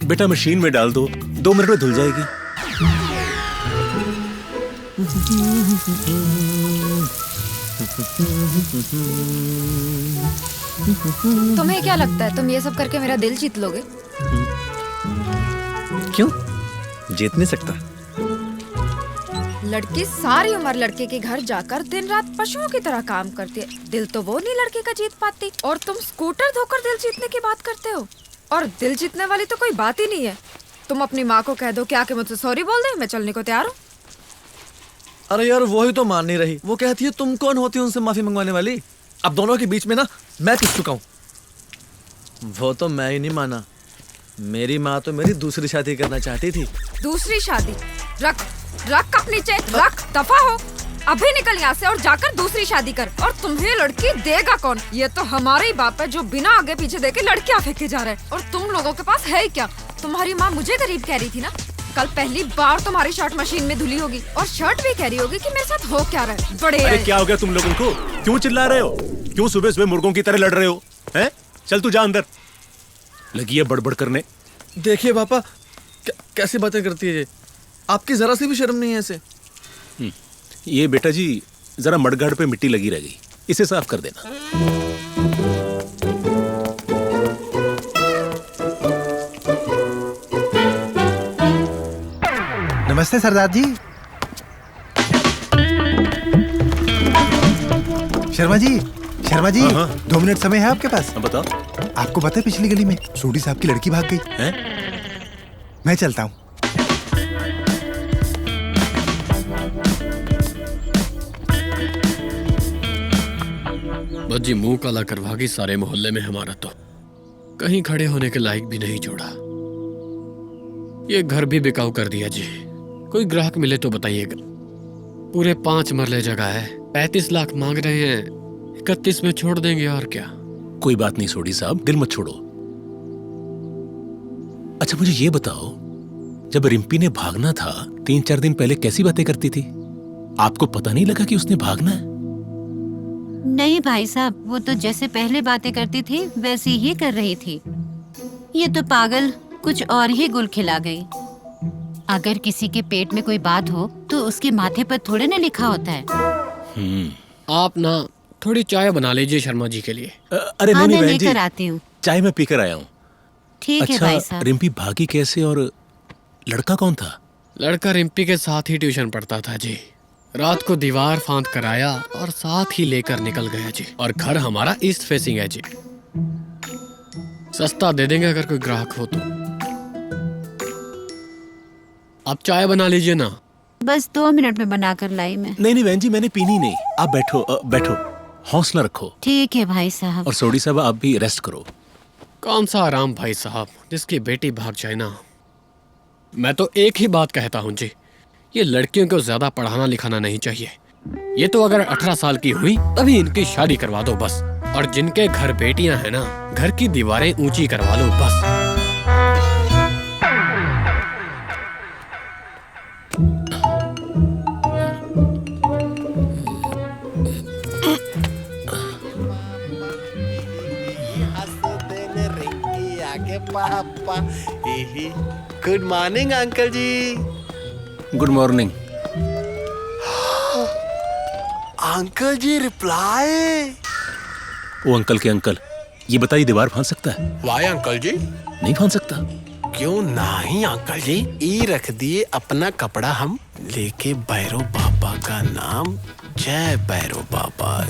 बेटा मशीन में डाल दो, 2 मिनट में धुल जाएगी। तुम्हें क्या लगता है तुम ये सब करके मेरा दिल जीत लोगे? क्यों? जीत नहीं सकता। लड़की सारी उम्र लड़के के घर जाकर दिन रात पशुओं की तरह काम करती है, दिल तो वो नहीं लड़के का जीत पाती। और तुम स्कूटर धोकर दिल जीतने की बात करते हो। और दिल जीतने वाली तो कोई बात ही नहीं है। तुम अपनी माँ को कह दो कि आके मुझसे सॉरी बोल दे, मैं चलने को तैयार हूँ। अरे यार वो ही तो मान नहीं रही। वो कहती है तुम कौन होती हो उनसे माफी मंगवाने वाली। अब दोनों के बीच में ना मैं पिस चुका हूँ। वो तो मैं ही नहीं माना। मेरी माँ तो मेरी दूसरी शादी करना चाहती थी। दूसरी शादी? रख रख अपनी चेक, रख, दफा हो। अभी निकल यहाँ से और जाकर दूसरी शादी कर। और तुम्हें लड़की देगा कौन? ये तो हमारा ही बाप है जो बिना आगे पीछे देखे लड़कियाँ फेंके जा रहे हैं। और तुम लोगों के पास है ही क्या? तुम्हारी माँ मुझे गरीब कह रही थी ना। कल पहली बार तुम्हारी शर्ट मशीन में धुली होगी और शर्ट भी कह रही होगी कि मेरे साथ हो क्या रहा है। बड़े अरे क्या हो गया तुम लोगों को? क्यों चिल्ला रहे हो? क्यों सुबह सुबह मुर्गों की तरह लड़ रहे हो? हैं? चल तू जा अंदर। लगी है बड़बड़ करने। देखिए पापा कैसी बातें करती है ये। आपकी जरा सी भी शर्म नहीं है ऐसे। ये बेटा जी जरा मडगाड़ पे मिट्टी लगी रह गई, इसे साफ कर देना। नमस्ते सरदार जी। शर्मा जी, शर्मा जी, 2 मिनट समय है आपके पास? बताओ। आपको पता है पिछली गली में सूडी साहब की लड़की भाग गई है? मैं चलता हूँ। बस जी मुंह काला करवा के सारे मोहल्ले में हमारा तो कहीं खड़े होने के लायक भी नहीं छोड़ा। ये घर भी बिकाऊ कर दिया जी। कोई ग्राहक मिले तो बताइएगा। पूरे 5 मरले जगह है, 35 लाख मांग रहे हैं, 31 में छोड़ देंगे और क्या। कोई बात नहीं सोडी साहब, दिल मत छोड़ो। अच्छा मुझे ये बताओ, जब रिम्पी ने भागना था 3-4 दिन पहले कैसी बातें करती थी? आपको पता नहीं लगा कि उसने भागना है? नहीं भाई साहब, वो तो जैसे पहले बातें करती थी वैसी ही कर रही थी। ये तो पागल कुछ और ही गुल खिला गई। अगर किसी के पेट में कोई बात हो तो उसके माथे पर थोड़े ना लिखा होता है। आप ना थोड़ी चाय बना लीजिए शर्मा जी के लिए। अरे हाँ, नहीं मैं बहन जी, लेकर आती हूँ। चाय मैं पीकर आया हूँ। ठीक है भाई साहब। रिम्पी भागी कैसे और लड़का कौन था? लड़का रिम्पी के साथ ही ट्यूशन पढ़ता था जी। रात को दीवार फांद कर आया और साथ ही लेकर निकल गया जी। और घर हमारा ईस्ट फेसिंग है जी। सस्ता दे देंगे अगर कोई ग्राहक हो तो। आप चाय बना लीजिए ना। बस 2 मिनट में बनाकर लाई मैं। नहीं नहीं बहन जी, मैंने पीनी नहीं। आप बैठो बैठो, हौसला रखो। ठीक है भाई साहब। और सोडी साहब आप भी रेस्ट करो। कौन सा आराम भाई साहब, जिसकी बेटी भाग जाए ना। मैं तो एक ही बात कहता हूँ जी, ये लड़कियों को ज्यादा पढ़ाना लिखाना नहीं चाहिए। ये तो अगर 18 साल की हुई तभी इनकी शादी करवा दो बस। और जिनके घर बेटियां हैं ना, घर की दीवारें ऊंची करवा लो बस। पापा, good morning uncle ji. Good morning. Uncle ji reply. वो अंकल के अंकल, ये बताइए दीवार फांद सकता है? Why uncle ji? नहीं फांद सकता। क्यों नहीं अंकल जी, ई रख दिए अपना कपड़ा हम लेके भैरव बाबा का नाम, जय भैरव बाबा।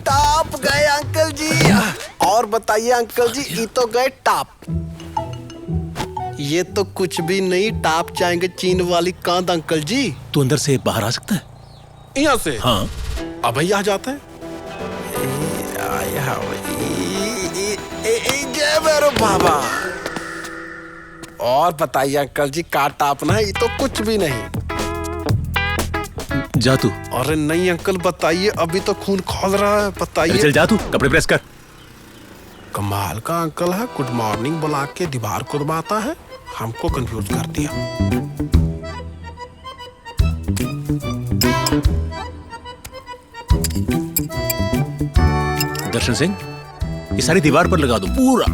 टॉप गए अंकल जी। और बताइए अंकल जी, ये तो गए टॉप। ये तो कुछ भी नहीं, टॉप जाएंगे चीन वाली कांद अंकल जी। तू अंदर से बाहर आ सकता है? यहाँ से? हाँ। अब ही आ जाता है। जय भैरव बाबा। और बताइए अंकल जी, का टापना है? ये तो कुछ भी नहीं। जा तू। अरे नहीं अंकल बताइए, अभी तो खून खौल रहा है, बताइए। चल जा तू, कपड़े प्रेस कर। कमाल का अंकल है, गुड मॉर्निंग बुला के दीवार को दबाता है, हमको कंफ्यूज कर दिया। दर्शन सिंह, ये सारी दीवार पर लगा दो पूरा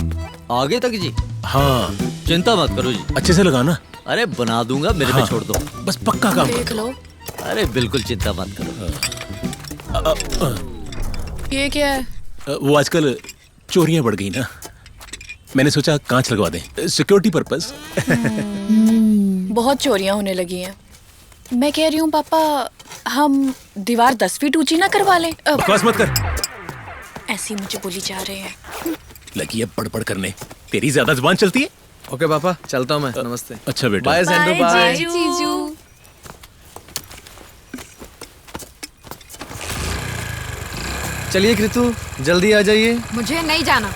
आगे तक जी। हाँ, चिंता मत करो जी, अच्छे से लगाना। अरे बना दूंगा, मेरे पे छोड़ दो। बस पक्का काम देख लो। अरे बिल्कुल चिंता मत करो। ये क्या है? वो आजकल चोरियां बढ़ गई ना, मैंने सोचा कांच लगवा दें, सिक्योरिटी पर्पस। बहुत चोरियां होने लगी हैं। मैं कह रही हूँ पापा, हम दीवार 10 फीट ऊंची ना करवा लें? बकवास मत कर। ऐसी मुझे बोली जा रहे हैं। लगी है बड़बड़ करने, तेरी ज्यादा जुबान चलती है। ओके पापा, चलता हूँ मैं। नमस्ते। अच्छा बेटा। बाय ज़ेंडू, बाय जीजू। चलिए कृतु, जल्दी आ जाइए। मुझे नहीं जाना।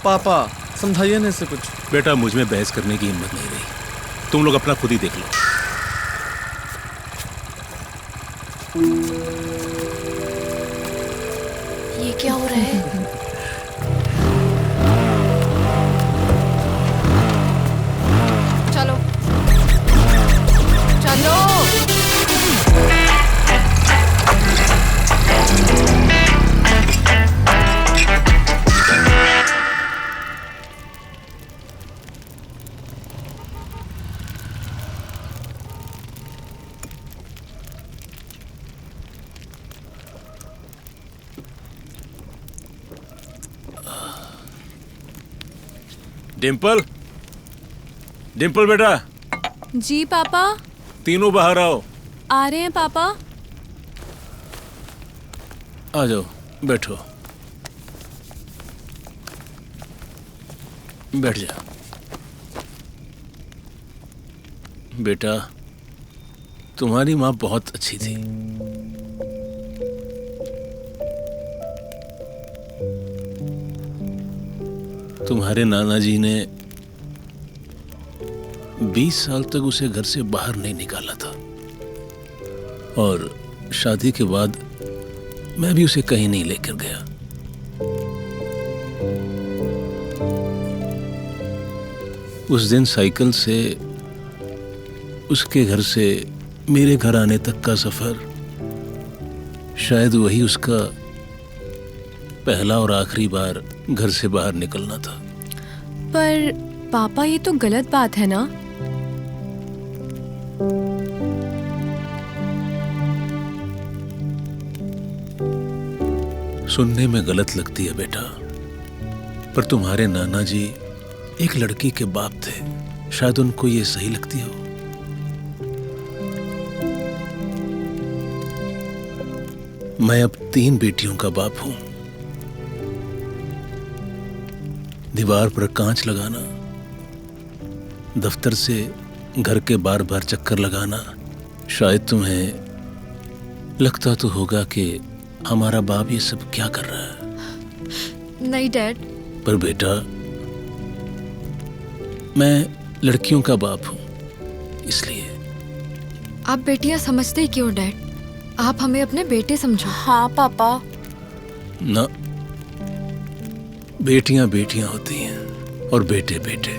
पापा समझाइए ना इसे कुछ। बेटा मुझ में बहस करने की हिम्मत नहीं रही, तुम लोग अपना खुद ही देख लो। ये क्या हो रहा है? चलो चलो। डिम्पल, डिम्पल बेटा। जी पापा। तीनों बाहर आओ। आ रहे हैं पापा। आ जाओ, बैठो, बैठ जा। बेटा तुम्हारी माँ बहुत अच्छी थी। तुम्हारे नाना जी ने 20 साल तक उसे घर से बाहर नहीं निकाला था, और शादी के बाद मैं भी उसे कहीं नहीं लेकर गया। उस दिन साइकिल से उसके घर से मेरे घर आने तक का सफर शायद वही उसका पहला और आखिरी बार घर से बाहर निकलना था। पर पापा ये तो गलत बात है ना? सुनने में गलत लगती है बेटा, पर तुम्हारे नाना जी एक लड़की के बाप थे, शायद उनको ये सही लगती हो। मैं अब 3 बेटियों का बाप हूं। दीवार पर कांच लगाना, दफ्तर से घर के बार बार चक्कर लगाना। शायद तुम्हें लगता तो होगा कि हमारा बाप ये सब क्या कर रहा है। नहीं डैड। पर बेटा, मैं लड़कियों का बाप हूं, इसलिए। आप बेटियां समझते क्यों डैड? आप हमें अपने बेटे समझो। हाँ पापा। ना, बेटियां बेटियां होती हैं और बेटे बेटे।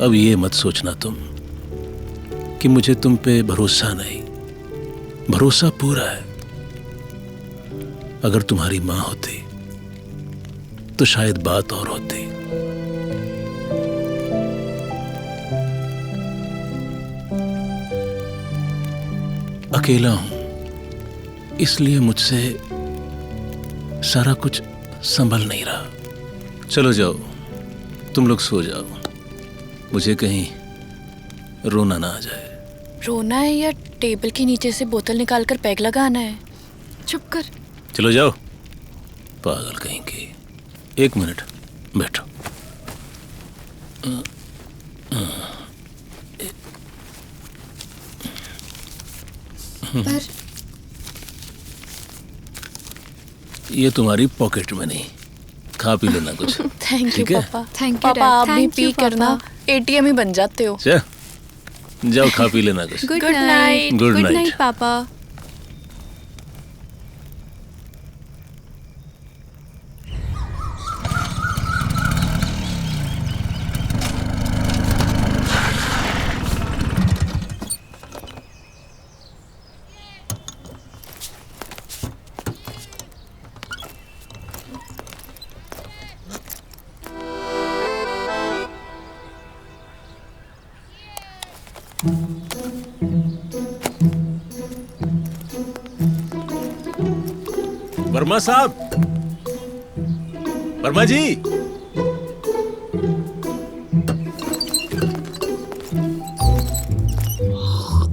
अब ये मत सोचना तुम कि मुझे तुम पे भरोसा नहीं। भरोसा पूरा है। अगर तुम्हारी मां होती तो शायद बात और होती। अकेला हूं, इसलिए मुझसे सारा कुछ संभल नहीं रहा। चलो जाओ, तुम लोग सो जाओ, मुझे कहीं रोना ना आ जाए। रोना है या टेबल के नीचे से बोतल निकालकर पैक लगाना है? चुप कर। चलो जाओ, पागल कहीं की। 1 मिनट बैठो। पर ये तुम्हारी पॉकेट मनी, खा पी लेना कुछ। थैंक यू ठीक है? पापा। थैंक यू पापा आप भी Thank पी you, करना, पापा। एटीएम ही बन जाते हो। जाओ खा पी लेना कुछ। Good Good night. night. Good good night. Night पापा। वर्मा साहब, वर्मा जी,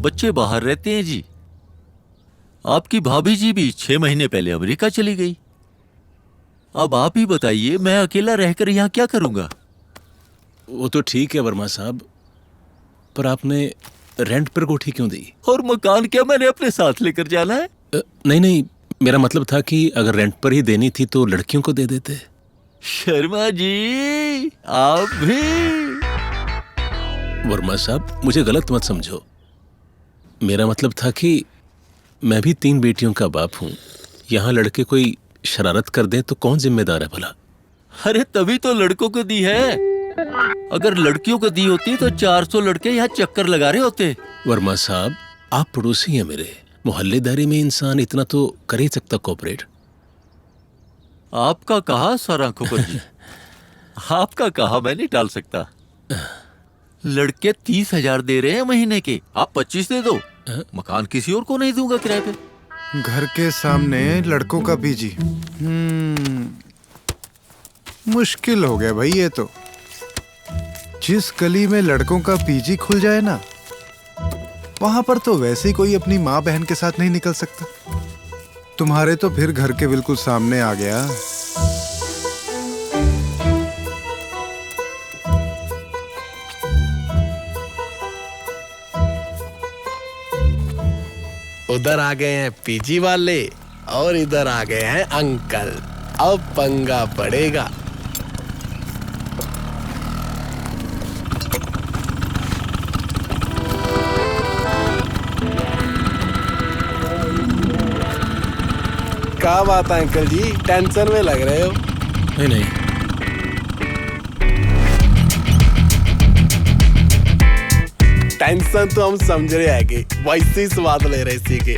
बच्चे बाहर रहते हैं जी। आपकी भाभी जी भी 6 महीने पहले अमेरिका चली गई। अब आप ही बताइए, मैं अकेला रहकर यहाँ क्या करूंगा? वो तो ठीक है वर्मा साहब, पर आपने रेंट पर कोठी क्यों दी? और मकान क्या मैंने अपने साथ लेकर जाना है? नहीं नहीं, मेरा मतलब था कि अगर रेंट पर ही देनी थी तो लड़कियों को दे देते। शर्मा जी, आप भी। वर्मा साहब, मुझे गलत मत समझो। मेरा मतलब था कि मैं भी 3 बेटियों का बाप हूं। यहाँ लड़के कोई शरारत कर दें तो कौन जिम्मेदार है भला? अरे तभी तो लड़कों को दी है। अगर लड़कियों को दी होती तो 400 लड़के यहाँ चक्कर लगा रहे होते। वर्मा साहब, आप पड़ोसी हैं मेरे। मोहल्लेदारी में इंसान इतना तो कर ही सकता कोऑपरेट। आपका कहा सर आंखों पर जी। आपका कहा मैं नहीं टाल सकता। लड़के 30,000 दे रहे हैं महीने के, आप 25 दे दो। मकान किसी और को नहीं दूंगा किराए पे। घर के सामने लड़कों का पीजी। मुश्किल हो गया भाई ये तो। जिस गली में लड़कों का पीजी खुल जाए ना, वहां पर तो वैसे ही कोई अपनी माँ बहन के साथ नहीं निकल सकता। तुम्हारे तो फिर घर के बिल्कुल सामने आ गया। उधर आ गए हैं पीजी वाले और इधर आ गए हैं अंकल। अब पंगा पड़ेगा। क्या बात है अंकल जी, टेंशन में लग रहे हो? नहीं नहीं, टेंशन तो हम समझ रहे हैं कि वैसे ही स्वाद ले रहे इसी के।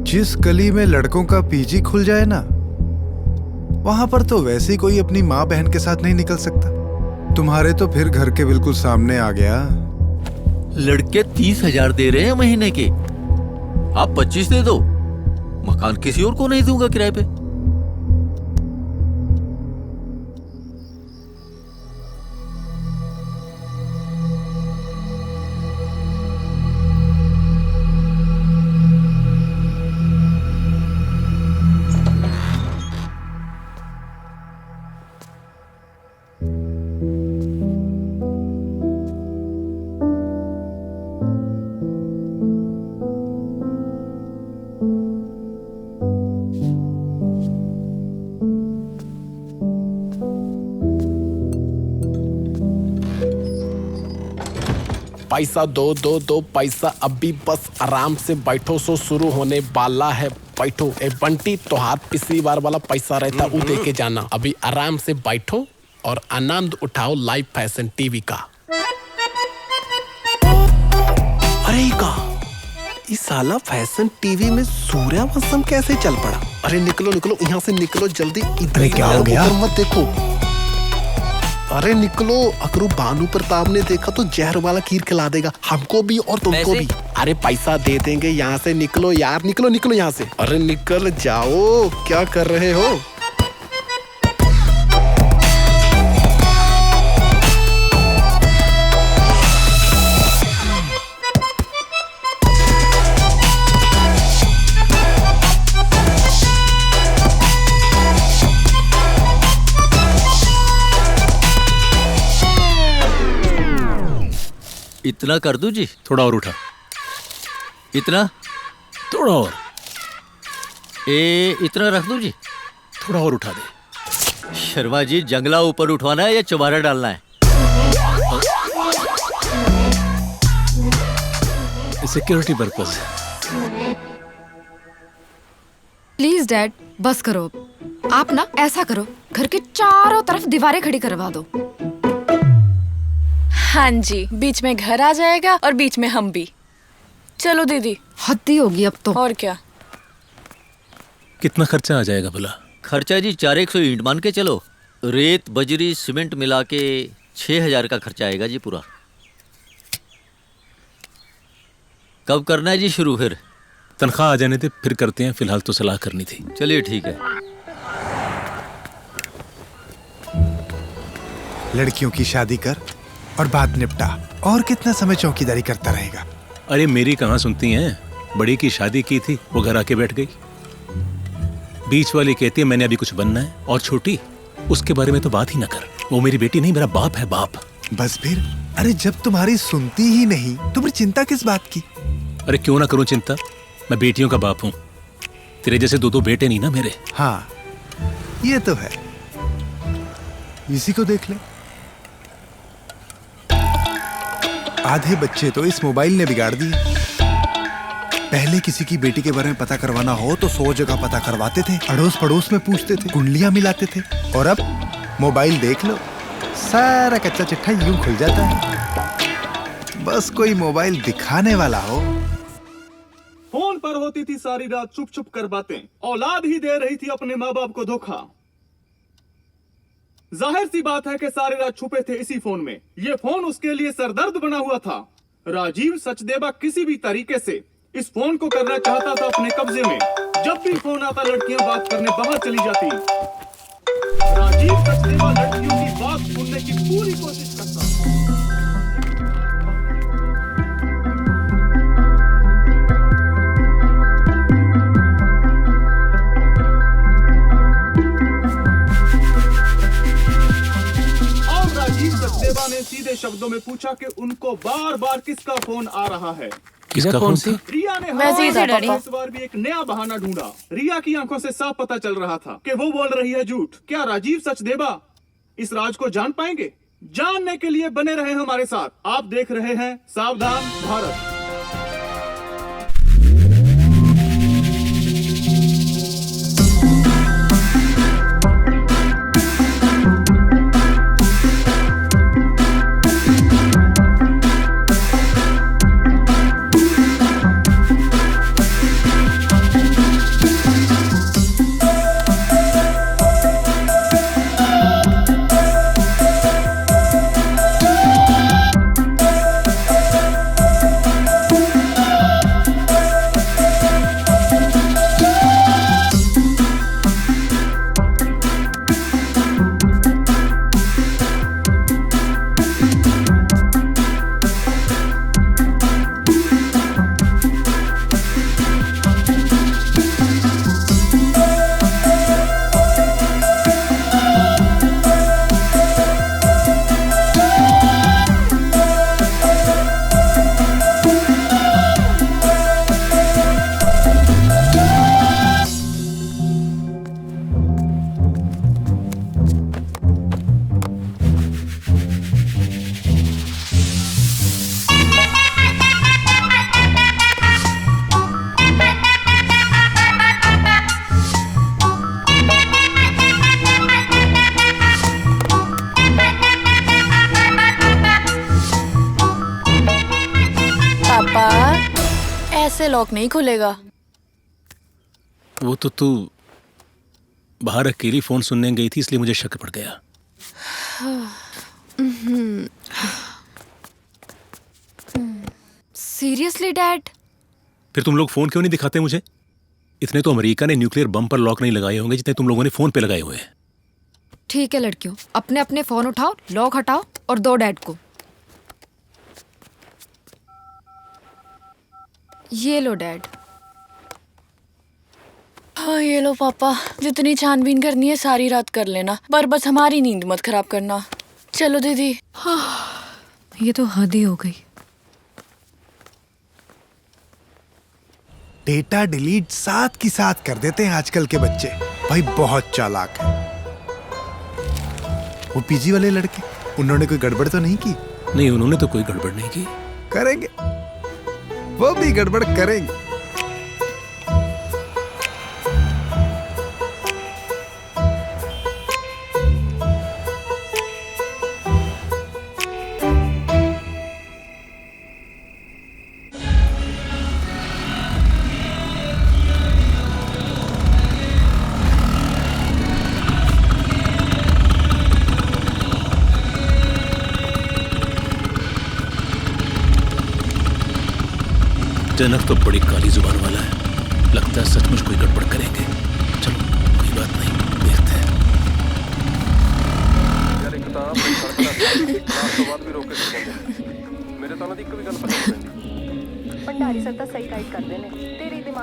जिस गली में लड़कों का पीजी खुल जाए ना, वहां पर तो वैसे ही कोई अपनी माँ बहन के साथ नहीं निकल सकता। तुम्हारे तो फिर घर के बिल्कुल सामने आ गया। लड़के 30,000 दे रहे हैं महीने के, आप 25 दे दो। मकान किसी और को नहीं दूंगा किराए पे। पैसा दो दो दो पैसा अभी बस आराम से बैठो सो शुरू होने वाला है बैठो ए बंटी तोहार पिछली बार वाला पैसा रहता वो दे के जाना अभी आराम से बैठो और आनंद उठाओ लाइव फैशन टीवी का। अरे का इस साला फैशन टीवी में सूर्यवंशम कैसे चल पड़ा? अरे निकलो निकलो यहाँ से निकलो जल्दी। अरे क्या हो गया? मत देखो। अरे निकलो, अगर भानु प्रताप ने देखा तो जहर वाला खीर खिला देगा हमको भी और तुमको भी। अरे पैसा दे देंगे, यहाँ से निकलो यार, निकलो निकलो यहाँ से। अरे निकल जाओ, क्या कर रहे हो? इतना कर दूं जी? थोड़ा और उठा। इतना? थोड़ा और। इतना रख दूं जी? थोड़ा और उठा दे। शर्मा जी, जंगला ऊपर उठवाना है या चुबारा डालना है? Security purpose. प्लीज डैड बस करो। आप ना ऐसा करो, घर के चारों तरफ दीवारें खड़ी करवा दो। हाँ जी, बीच में घर आ जाएगा और बीच में हम भी। चलो दीदी। हद्दी होगी अब तो। और क्या? कितना खर्चा आ जाएगा भला? खर्चा जी 400 ईंट मान के चलो। रेत बजरी सीमेंट मिला के 6000 का खर्चा आएगा जी पूरा। कब करना है जी शुरू? फिर तनख्वाह आ जाने दे, फिर करते हैं। फिलहाल तो सलाह करनी थी। चलिए ठीक है। लड़कियों की शादी कर और बात निपटा। और कितना समय चौकीदारी करता रहेगा? अरे मेरी कहाँ सुनती हैं? बड़ी की शादी की थी, वो घर आके बैठ गई। बीच वाली कहती है मैंने अभी कुछ बनना है, और छोटी उसके बारे में तो बात ही ना कर। वो मेरी बेटी नहीं, मेरा बाप है, बाप। बस फिर। अरे जब तुम्हारी सुनती ही नहीं तो फिर चिंता किस बात की? अरे क्यों ना करूं चिंता, मैं बेटियों का बाप हूं। तेरे जैसे दो बेटे नहीं ना मेरे। हाँ ये तो है। इसी को देख ले, आधे बच्चे तो इस मोबाइल ने बिगाड़ दिए। पहले किसी की बेटी के बारे में पता करवाना हो तो 100 जगह पता करवाते थे, अड़ोस पड़ोस में पूछते थे, कुंडलियां मिलाते थे। और अब मोबाइल देख लो, सारा कच्चा चिट्ठा यूं खुल जाता है। बस कोई मोबाइल दिखाने वाला हो। फोन पर होती थी सारी रात चुप चुप कर बातें, औलाद ही दे रही थी अपने माँ बाप को धोखा। जाहिर सी बात है कि सारी रात छुपे थे इसी फोन में। ये फोन उसके लिए सरदर्द बना हुआ था। राजीव सचदेवा किसी भी तरीके से इस फोन को करना चाहता था अपने कब्जे में। जब भी फोन आता लड़कियां बात करने बाहर चली जाती। राजीव सचदेवा लड़कियों की बात सुनने की पूरी कोशिश करता। सचदेवा ने सीधे शब्दों में पूछा कि उनको बार बार किसका फोन आ रहा है। किसका फोन सी? रिया ने इस बार भी एक नया बहाना ढूंढा। रिया की आंखों से साफ पता चल रहा था कि वो बोल रही है झूठ। क्या राजीव सचदेवा इस राज को जान पाएंगे? जानने के लिए बने रहे हमारे साथ। आप देख रहे हैं सावधान भारत। से लॉक नहीं खुलेगा। वो तो तू बाहर अकेली फोन सुनने गई थी, इसलिए मुझे शक पड़ गया। Seriously dad? फिर तुम लोग फोन क्यों नहीं दिखाते मुझे? इतने तो अमेरिका ने न्यूक्लियर बम पर लॉक नहीं लगाए होंगे जितने तुम लोगों ने फोन पे लगाए हुए हैं। ठीक है लड़कियों, अपने अपने फोन उठाओ, लॉक हटाओ और दो डैड को। ये लो डैड। हाँ ये लो पापा, जितनी छानबीन करनी है सारी रात कर लेना, पर बस हमारी नींद मत खराब करना। चलो दीदी। ये तो हद ही हो गई। डेटा डिलीट साथ की साथ कर देते हैं आजकल के बच्चे, भाई बहुत चालाक है। वो पीजी वाले लड़के, उन्होंने कोई गड़बड़ तो नहीं की? नहीं, उन्होंने तो कोई गड़बड़ नहीं की। करेंगे, वो भी गड़बड़ करेंगे। जनक तो बड़ी काली जुबान वाला है, लगता है सचमुच कोई गड़बड़ करेंगे। चलो कोई बात नहीं, देखते हैं।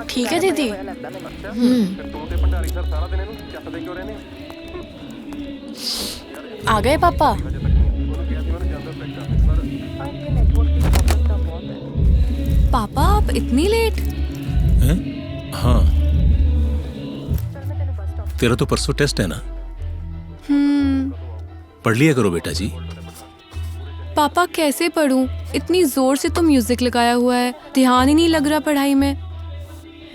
ठीक है दीदी। आ गए पापा? पापा आप इतनी लेट? हैं? हाँ, तेरा तो परसों टेस्ट है ना? पढ़ लिया करो बेटा जी। पापा कैसे पढूं? इतनी जोर से तो म्यूजिक लगाया हुआ है, ध्यान ही नहीं लग रहा पढ़ाई में।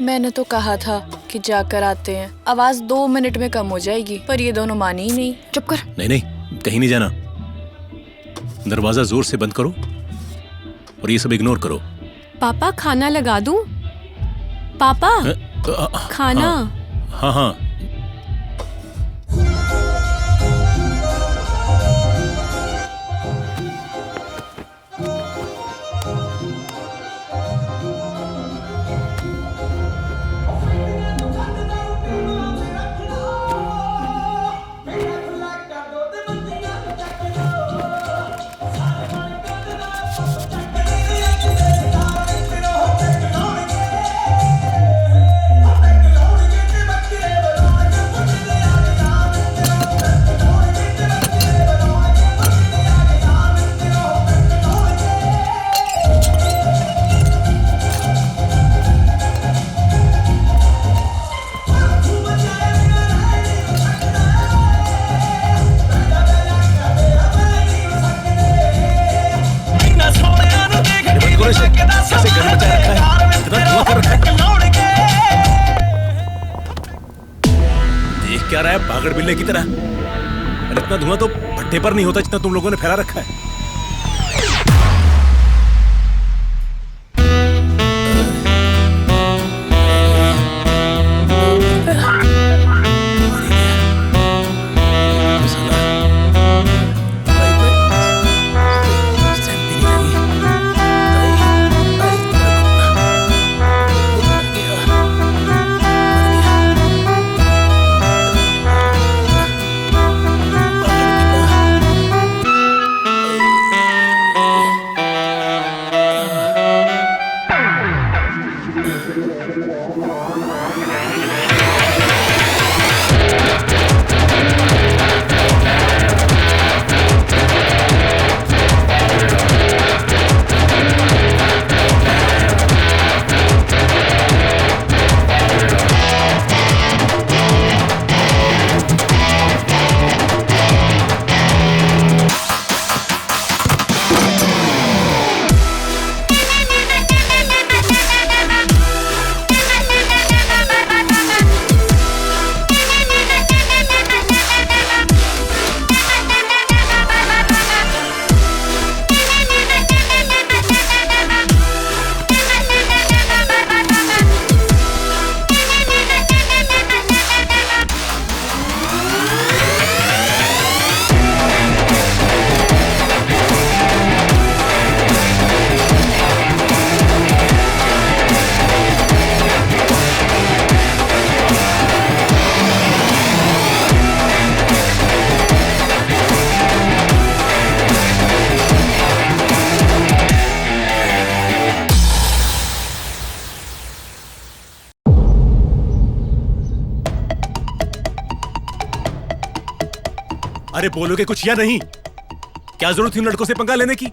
मैंने तो कहा था कि जाकर आते हैं, आवाज 2 मिनट में कम हो जाएगी, पर ये दोनों माने ही नहीं। चुप कर। नहीं नहीं, कहीं नहीं जाना। दरवाजा जोर से बंद करो और ये सब इग्नोर करो। पापा खाना लगा दूं? पापा खाना। हाँ हाँ। देख क्या रहा है भागड़ बिल्ले की तरह? अरे इतना धुआं तो भट्टे पर नहीं होता जितना तुम लोगों ने फैला रखा है। अरे बोलोगे कुछ या नहीं? क्या जरूरत थी उन लड़कों से पंगा लेने की?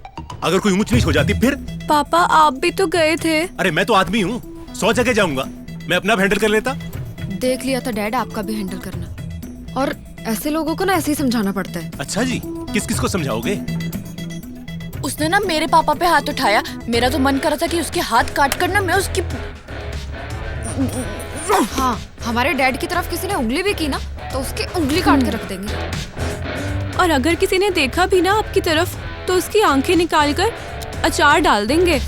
अगर कोई ऊंच नीच हो जाती फिर? पापा आप भी तो गए थे। अरे मैं तो आदमी हूँ, 100 जगह जाऊंगा, मैं अपना हैंडल कर लेता। देख लिया था डैड, आपका भी हैंडल करना। और ऐसे लोगों को ना ऐसे ही समझाना पड़ता है। अच्छा जी, किस किस को समझाओगे? उसने ना मेरे पापा पे हाथ उठाया, मेरा तो मन कर रहा था कि उसके हाथ काट कर ना मैं उसकी। हाँ, हमारे डैड की तरफ किसी ने उंगली भी की ना तो उसकी उंगली काट के रख देंगे। और अगर किसी ने देखा भी ना आपकी तरफ तो उसकी आंखें निकाल कर अचार डाल देंगे।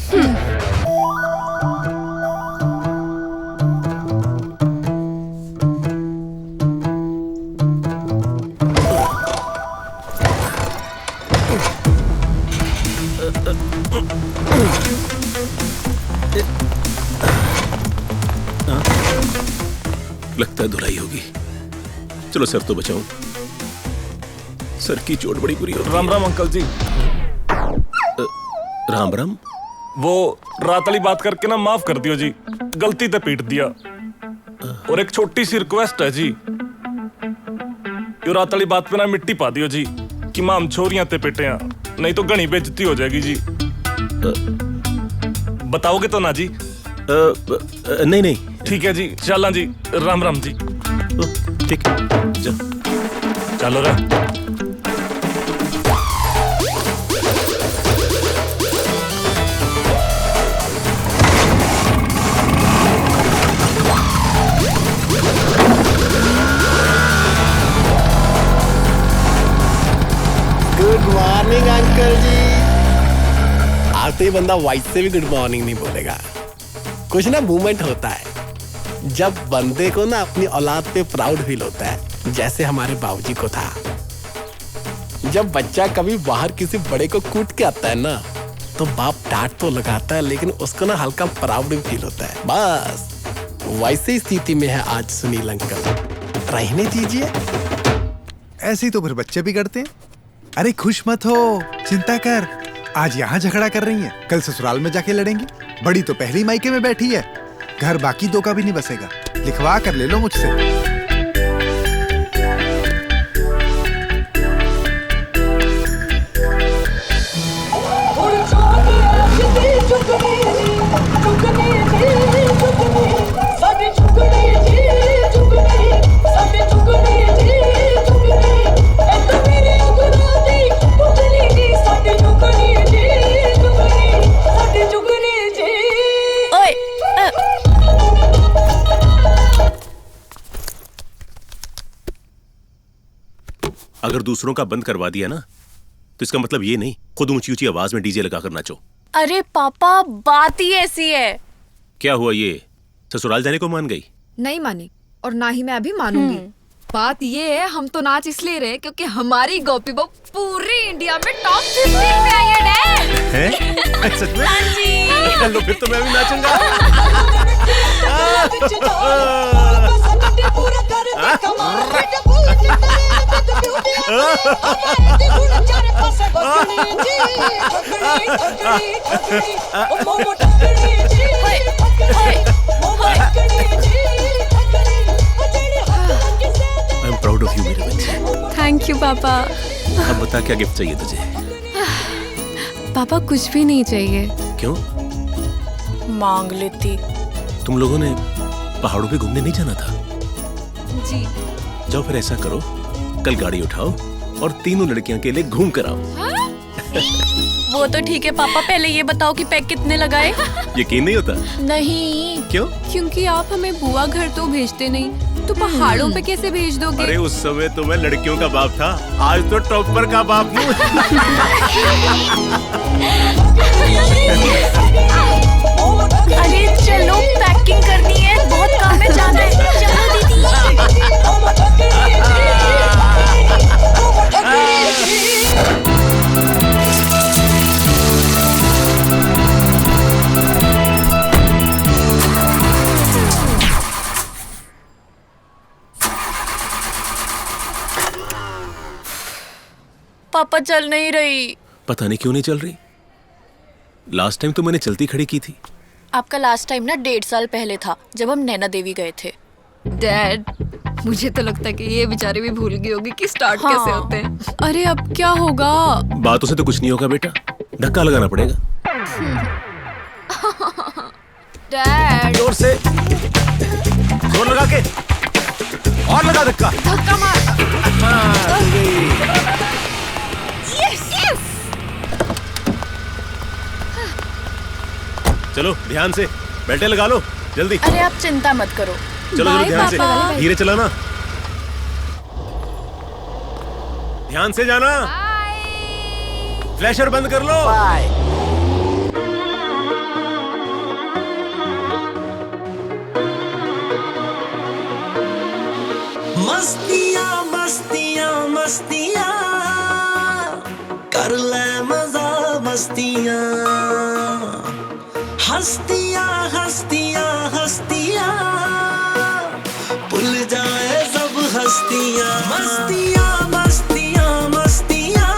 लगता है धुलाई होगी। चलो सर तो बचाऊं, सर की चोट बड़ी बुरी हो। राम राम अंकल जी। राम राम। वो रात वाली बात करके ना माफ कर दियो जी, गलती से पीट दिया। और एक छोटी सी रिक्वेस्ट है जी, यो रात वाली बात पे ना मिट्टी पा दियो जी कि माम छोरियां ते पिटे हैं, नहीं तो घनी बेइज्जती हो जाएगी जी। बताओगे तो ना जी? नहीं नहीं। ठीक है जी, चला जी। राम राम जी। ठीक, चलो रे। गुड मॉर्निंग अंकल जी। आते ही बंदा वाइस से भी गुड मॉर्निंग नहीं बोलेगा। कुछ ना मूवमेंट होता है जब बंदे को ना अपनी औलाद पे प्राउड फील होता है, जैसे हमारे बाबूजी को था। जब बच्चा कभी बाहर किसी बड़े को कूट के आता है ना तो बाप डांट तो लगाता है, लेकिन उसको ना हल्का प्राउड भी फील होता है। बस वैसे स्थिति में है आज सुनील अंकल, रहने दीजिए। ऐसे ही तो फिर बच्चे भी करते हैं। अरे खुश मत हो, चिंता कर। आज यहाँ झगड़ा कर रही हैं, कल ससुराल में जाके लड़ेंगी। बड़ी तो पहली मायके में बैठी है, घर बाकी दो का भी नहीं बसेगा। लिखवा कर ले लो मुझसे। अगर दूसरों का बंद करवा दिया ना तो इसका मतलब ये नहीं खुद ऊंची ऊंची आवाज में डीजे लगाकर नाचो। अरे पापा बात ही ऐसी है। क्या हुआ, ये ससुराल जाने को मान गई? नहीं मानी और ना ही मैं अभी मानूंगी। बात ये है, हम तो नाच इसलिए रहे क्योंकि हमारी गोपी बहू पूरी इंडिया में टॉप 15 में आई है डैड। हैं? सच में? हाँ जी। चलो फिर तो मैं भी नाचूंगा। I am proud of you मेरे बच्चे। थैंक यू पापा। अब बता क्या गिफ्ट चाहिए तुझे? पापा कुछ भी नहीं चाहिए। क्यों? मांग लेती। तुम लोगों ने पहाड़ों पे घूमने नहीं जाना था? जी। जाओ फिर ऐसा करो, कल गाड़ी उठाओ और तीनों लड़कियों के लिए घूम कर आओ। वो तो ठीक है पापा, पहले ये बताओ कि पैक कितने लगाए? यकीन नहीं होता? नहीं। क्यों? क्योंकि आप हमें बुआ घर तो भेजते नहीं, तो पहाड़ों पे कैसे भेज दोगे? अरे उस समय तो मैं लड़कियों का बाप था, आज तो टॉपर का बाप हूँ। अरे चलो पैकिंग करनी है, बहुत काम है, जाना है। चलो दीदी। पापा चल नहीं रही। पता नहीं क्यों नहीं चल रही। लास्ट टाइम तो मैंने चलती खड़ी की थी। आपका लास्ट टाइम ना 1.5 साल पहले था, जब हम नैना देवी गए थे। डैड मुझे तो लगता है कि ये बेचारी भी भूल गई होगी कि स्टार्ट कैसे होते हैं। अरे अब क्या होगा? बातों से तो कुछ नहीं होगा बेटा, धक्का लगाना पड़ेगा। डैड जोर से, जोर लगा के, और लगा धक्का। धक्का मार। Yes yes. चलो ध्यान से, बेल्टें लगा लो जल्दी। अरे आप चिंता मत करो। चलो चलो ध्यान से, धीरे चलाना, ध्यान से जाना। फ्लैशर बंद कर लो। मस्तियाँ मस्तियाँ मस्तियाँ कर ले मजा मस्तियाँ, हस्तियाँ हस्तियाँ हस्तियाँ भूल जाए सब हस्तियाँ। मस्तियाँ मस्तियाँ मस्तियाँ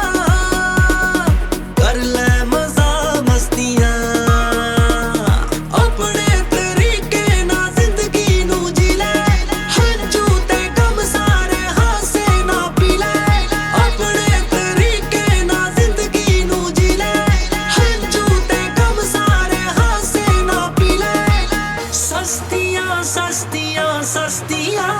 कर ले मजा मस्तियाँ, अपने तरीके ना जिंदगी नू जी ले, हंजू ते कम सारे हासे ना पी ले, अपने तरीके ना जिंदगी नू जी ले, हंजू ते कम सारे हासे ना पी ले। सस्तियाँ सस्तियाँ सस्तियाँ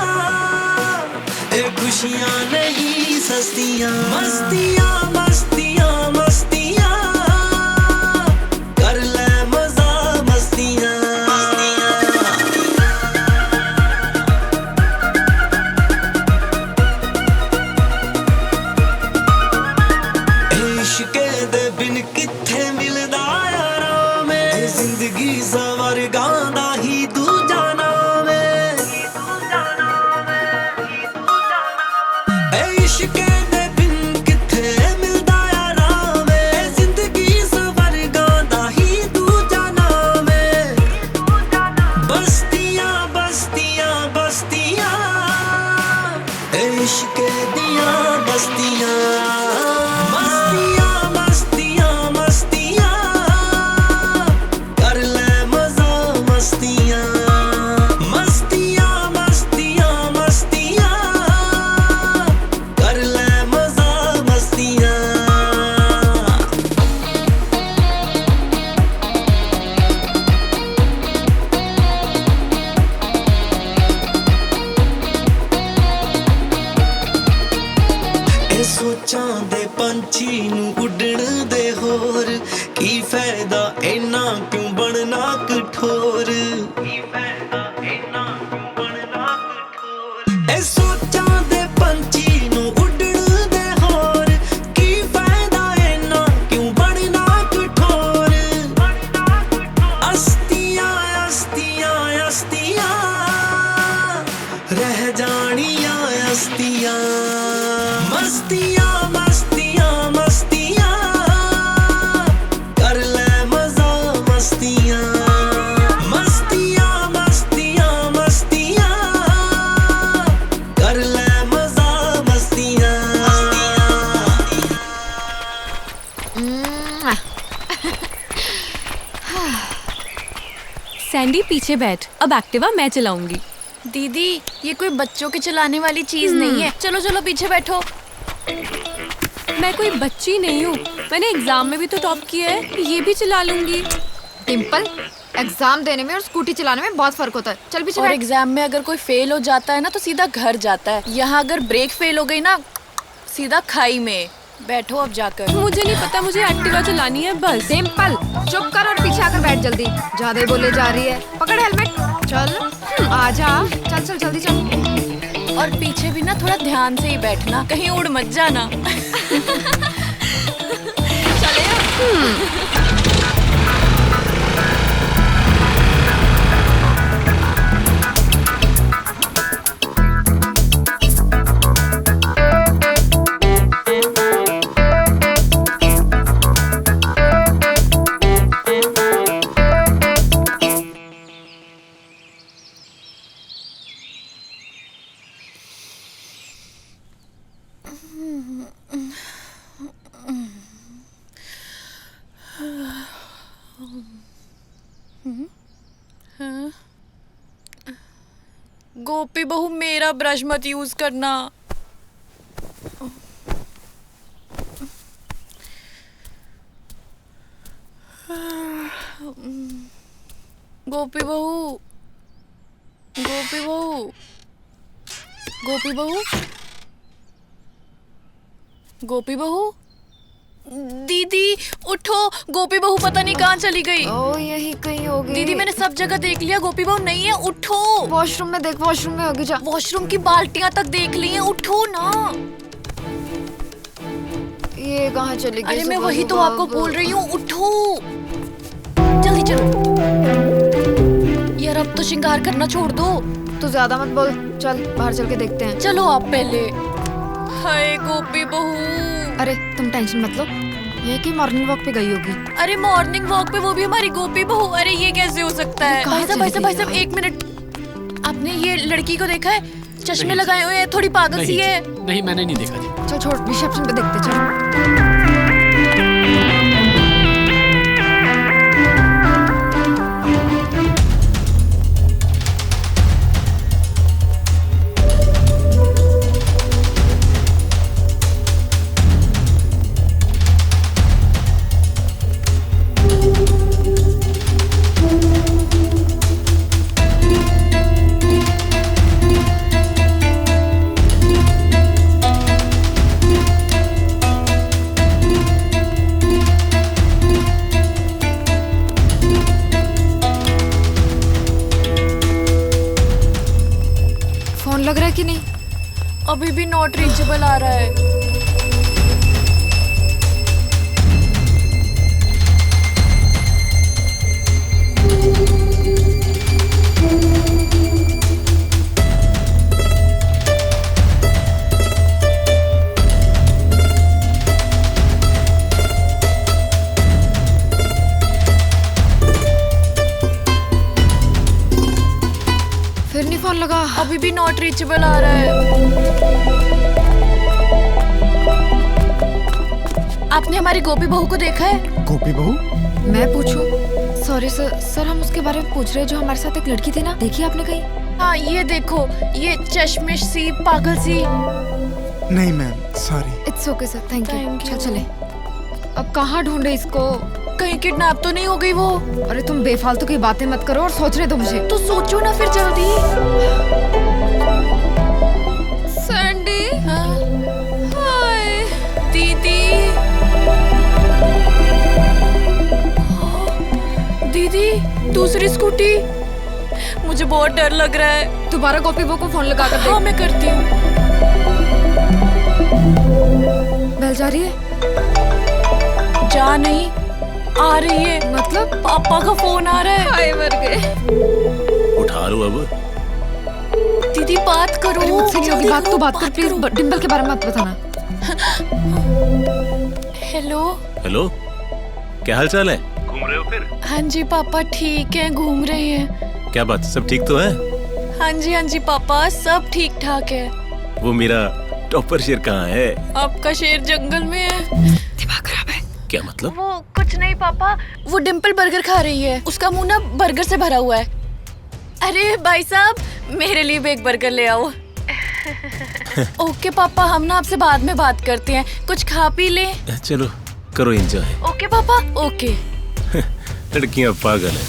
ए खुशियाँ नहीं सस्तियाँ। मस्तियाँ मस्तियाँ मस्तियाँ कर ले मजा मस्तियाँ। इश्के दे बिन किथे मिलदा यारा में, जिंदगी सवर गांदा ही दूजा नाम है। इश्के दे बिन किथे मिलदा यारा में, जिंदगी सवर गांदा ही दूजा नाम है। बस्तियाँ बस्तियाँ बस्तियाँ इश्के दियाँ बस्तियाँ। मस्तियाँ मस्तियाँ मस्तियाँ कर ले मजा मस्तियाँ। मस्तियाँ मस्तियाँ मस्तियाँ कर ले मजा मस्तियाँ। ए सोचां दे पंछी नू उड़न दे होर, की फायदा इन्ना क्यों बनना कठोर। ए सोचां दे पंछी नू उड़न दे होर, की फायदा इन्ना क्यों बनना कठोर। अस्तियाँ अस्तियाँ अस्तियाँ रह जानियाँ अस्तियाँ। मस्तियाँ मस्तियाँ मस्तियाँ कर ले मजा मस्तियाँ। मस्तियाँ मस्तियाँ मस्तियाँ कर ले मजा मस्तियाँ। सैंडी पीछे बैठ, अब एक्टिवा मैं चलाऊंगी। दीदी ये कोई बच्चों के चलाने वाली चीज नहीं है। चलो चलो पीछे बैठो। मैं कोई बच्ची नहीं हूँ, मैंने एग्जाम में भी तो टॉप किया है, ये भी चला लूंगी। डिम्पल, एग्जाम देने में और स्कूटी चलाने में बहुत फर्क होता है। चल पीछे और बैठ। एग्जाम में अगर कोई फेल हो जाता है ना तो सीधा घर जाता है। यहाँ अगर ब्रेक फेल हो गई ना सीधा खाई में। बैठो अब जाकर। मुझे नहीं पता, मुझे एक्टिवा चलानी है बस। डिम्पल चुप कर और पीछे आकर बैठ जल्दी, ज्यादा ही बोले जा रही है। पकड़ हेलमेट, चल आजा, चल चल जल्दी चल। और पीछे भी ना थोड़ा ध्यान से ही बैठना, कहीं उड़ मत जाना। गोपी बहू मेरा ब्रश मत यूज करना। गोपी बहू, गोपी बहू, गोपी बहू, गोपी बहू, दीदी उठो, गोपी बहू पता नहीं कहाँ चली गई। ओ यही कहीं होगी। दीदी मैंने सब जगह देख लिया, गोपी बहू नहीं है, उठो। वॉशरूम में देख, वॉशरूम में होगी जा। वॉशरूम की बाल्टियां तक देख ली हैं, उठो ना। ये कहाँ चली गई? अरे मैं वही तो आपको बोल रही हूँ, उठो जल्दी चलो। यार अब तो श्रृंगार करना छोड़ दो। तू ज्यादा मत बोल, चल बाहर चल के देखते हैं। चलो आप पहले। हाय गोपी बहू। अरे तुम टेंशन मत लो, ये कि मॉर्निंग वॉक पे गई होगी। अरे मॉर्निंग वॉक पे वो भी हमारी गोपी बहू? अरे ये कैसे हो सकता है? भाई साहब एक मिनट, आपने ये लड़की को देखा है? चश्मे लगाए हुए हैं, थोड़ी पागल सी है। नहीं मैंने नहीं देखा जी। चल छोड़, रिसेप्शन पे देखते चल। लग रहा है कि नहीं? अभी भी नॉट रीचेबल आ रहा है। फिर नहीं फोन लगा? अभी भी नॉट रीचेबल आ रहा है। आपने हमारी गोपी बहू को देखा है? गोपी बहू? मैं पूछूं? सॉरी सर, सर हम उसके बारे में पूछ रहे हैं जो हमारे साथ एक लड़की थी ना, देखी आपने कहीं? हाँ ये देखो, ये चश्मिश सी, पागल सी। नहीं ma'am, sorry. It's okay sir, thank you. चल चले। अब कहाँ ढूंढे इसको? कहीं किडनैप तो नहीं हो गई वो? अरे तुम बेफालतू की बातें मत करो और सोच रहे दो मुझे। तो सोचो ना फिर जल्दी। सैंडी। हाय दीदी। दीदी दूसरी स्कूटी। मुझे बहुत डर लग रहा है। दोबारा गोपी बहू को फोन लगा कर दे। हाँ मैं करती हूँ। बेल जा रही है? जा नहीं, आ रही है। मतलब? पापा का फोन आ रहा है। हाय मर गए। उठा लो अब। दीदी बात करो। अरे मुझसे नहीं होगी बात, तू बात कर प्लीज। डिम्पल के बारे में मत बताना। हेलो। हेलो, क्या हाल चाल है? घूम रहे हो फिर? हाँ जी पापा ठीक है, घूम रहे हैं। क्या बात, सब ठीक तो है? हाँ जी पापा सब ठीक ठाक है। वो मेरा टॉपर शेर कहाँ है? आपका शेर जंगल में है। दिमाग खराब है क्या मतलब? वो कुछ नहीं पापा, वो डिम्पल बर्गर खा रही है, उसका मुंह ना बर्गर से भरा हुआ है। अरे भाई साहब मेरे लिए भी एक बर्गर ले आओ। ओके पापा, हम ना आपसे बाद में बात करते हैं, कुछ खा पी ले। चलो करो एंजॉय। ओके पापा। ओके। लड़कियां पागल है।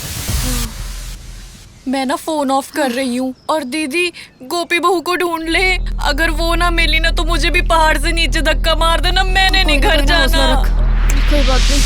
मैं ना फोन ऑफ कर रही हूँ और दीदी गोपी बहू को ढूंढ ले। अगर वो ना मिली ना तो मुझे भी पहाड़ से नीचे धक्का मार देना, मैंने नहीं घर जाना। कोई बात नहीं।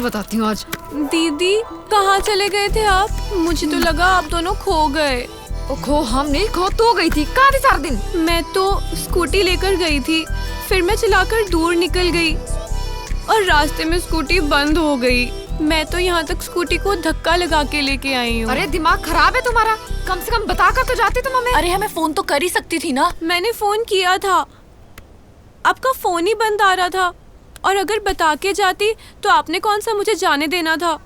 बताती हूँ आज। दीदी कहाँ चले गए थे आप? मुझे तो लगा आप दोनों खो गए। खो हम नहीं, खो तू गई थी। कहाँ थी सारा दिन? मैं तो स्कूटी लेकर गई थी, फिर मैं चलाकर दूर निकल गई और रास्ते में स्कूटी बंद हो गई। मैं तो यहाँ तक स्कूटी को धक्का लगा के लेके आई हूँ। अरे दिमाग खराब है तुम्हारा, कम से कम बता कर तो जाती तुम हमें। अरे हमें फोन तो कर ही सकती थी ना। मैंने फोन किया था, आपका फोन ही बंद आ रहा था, और अगर बता के जाती तो आपने कौन सा मुझे जाने देना था।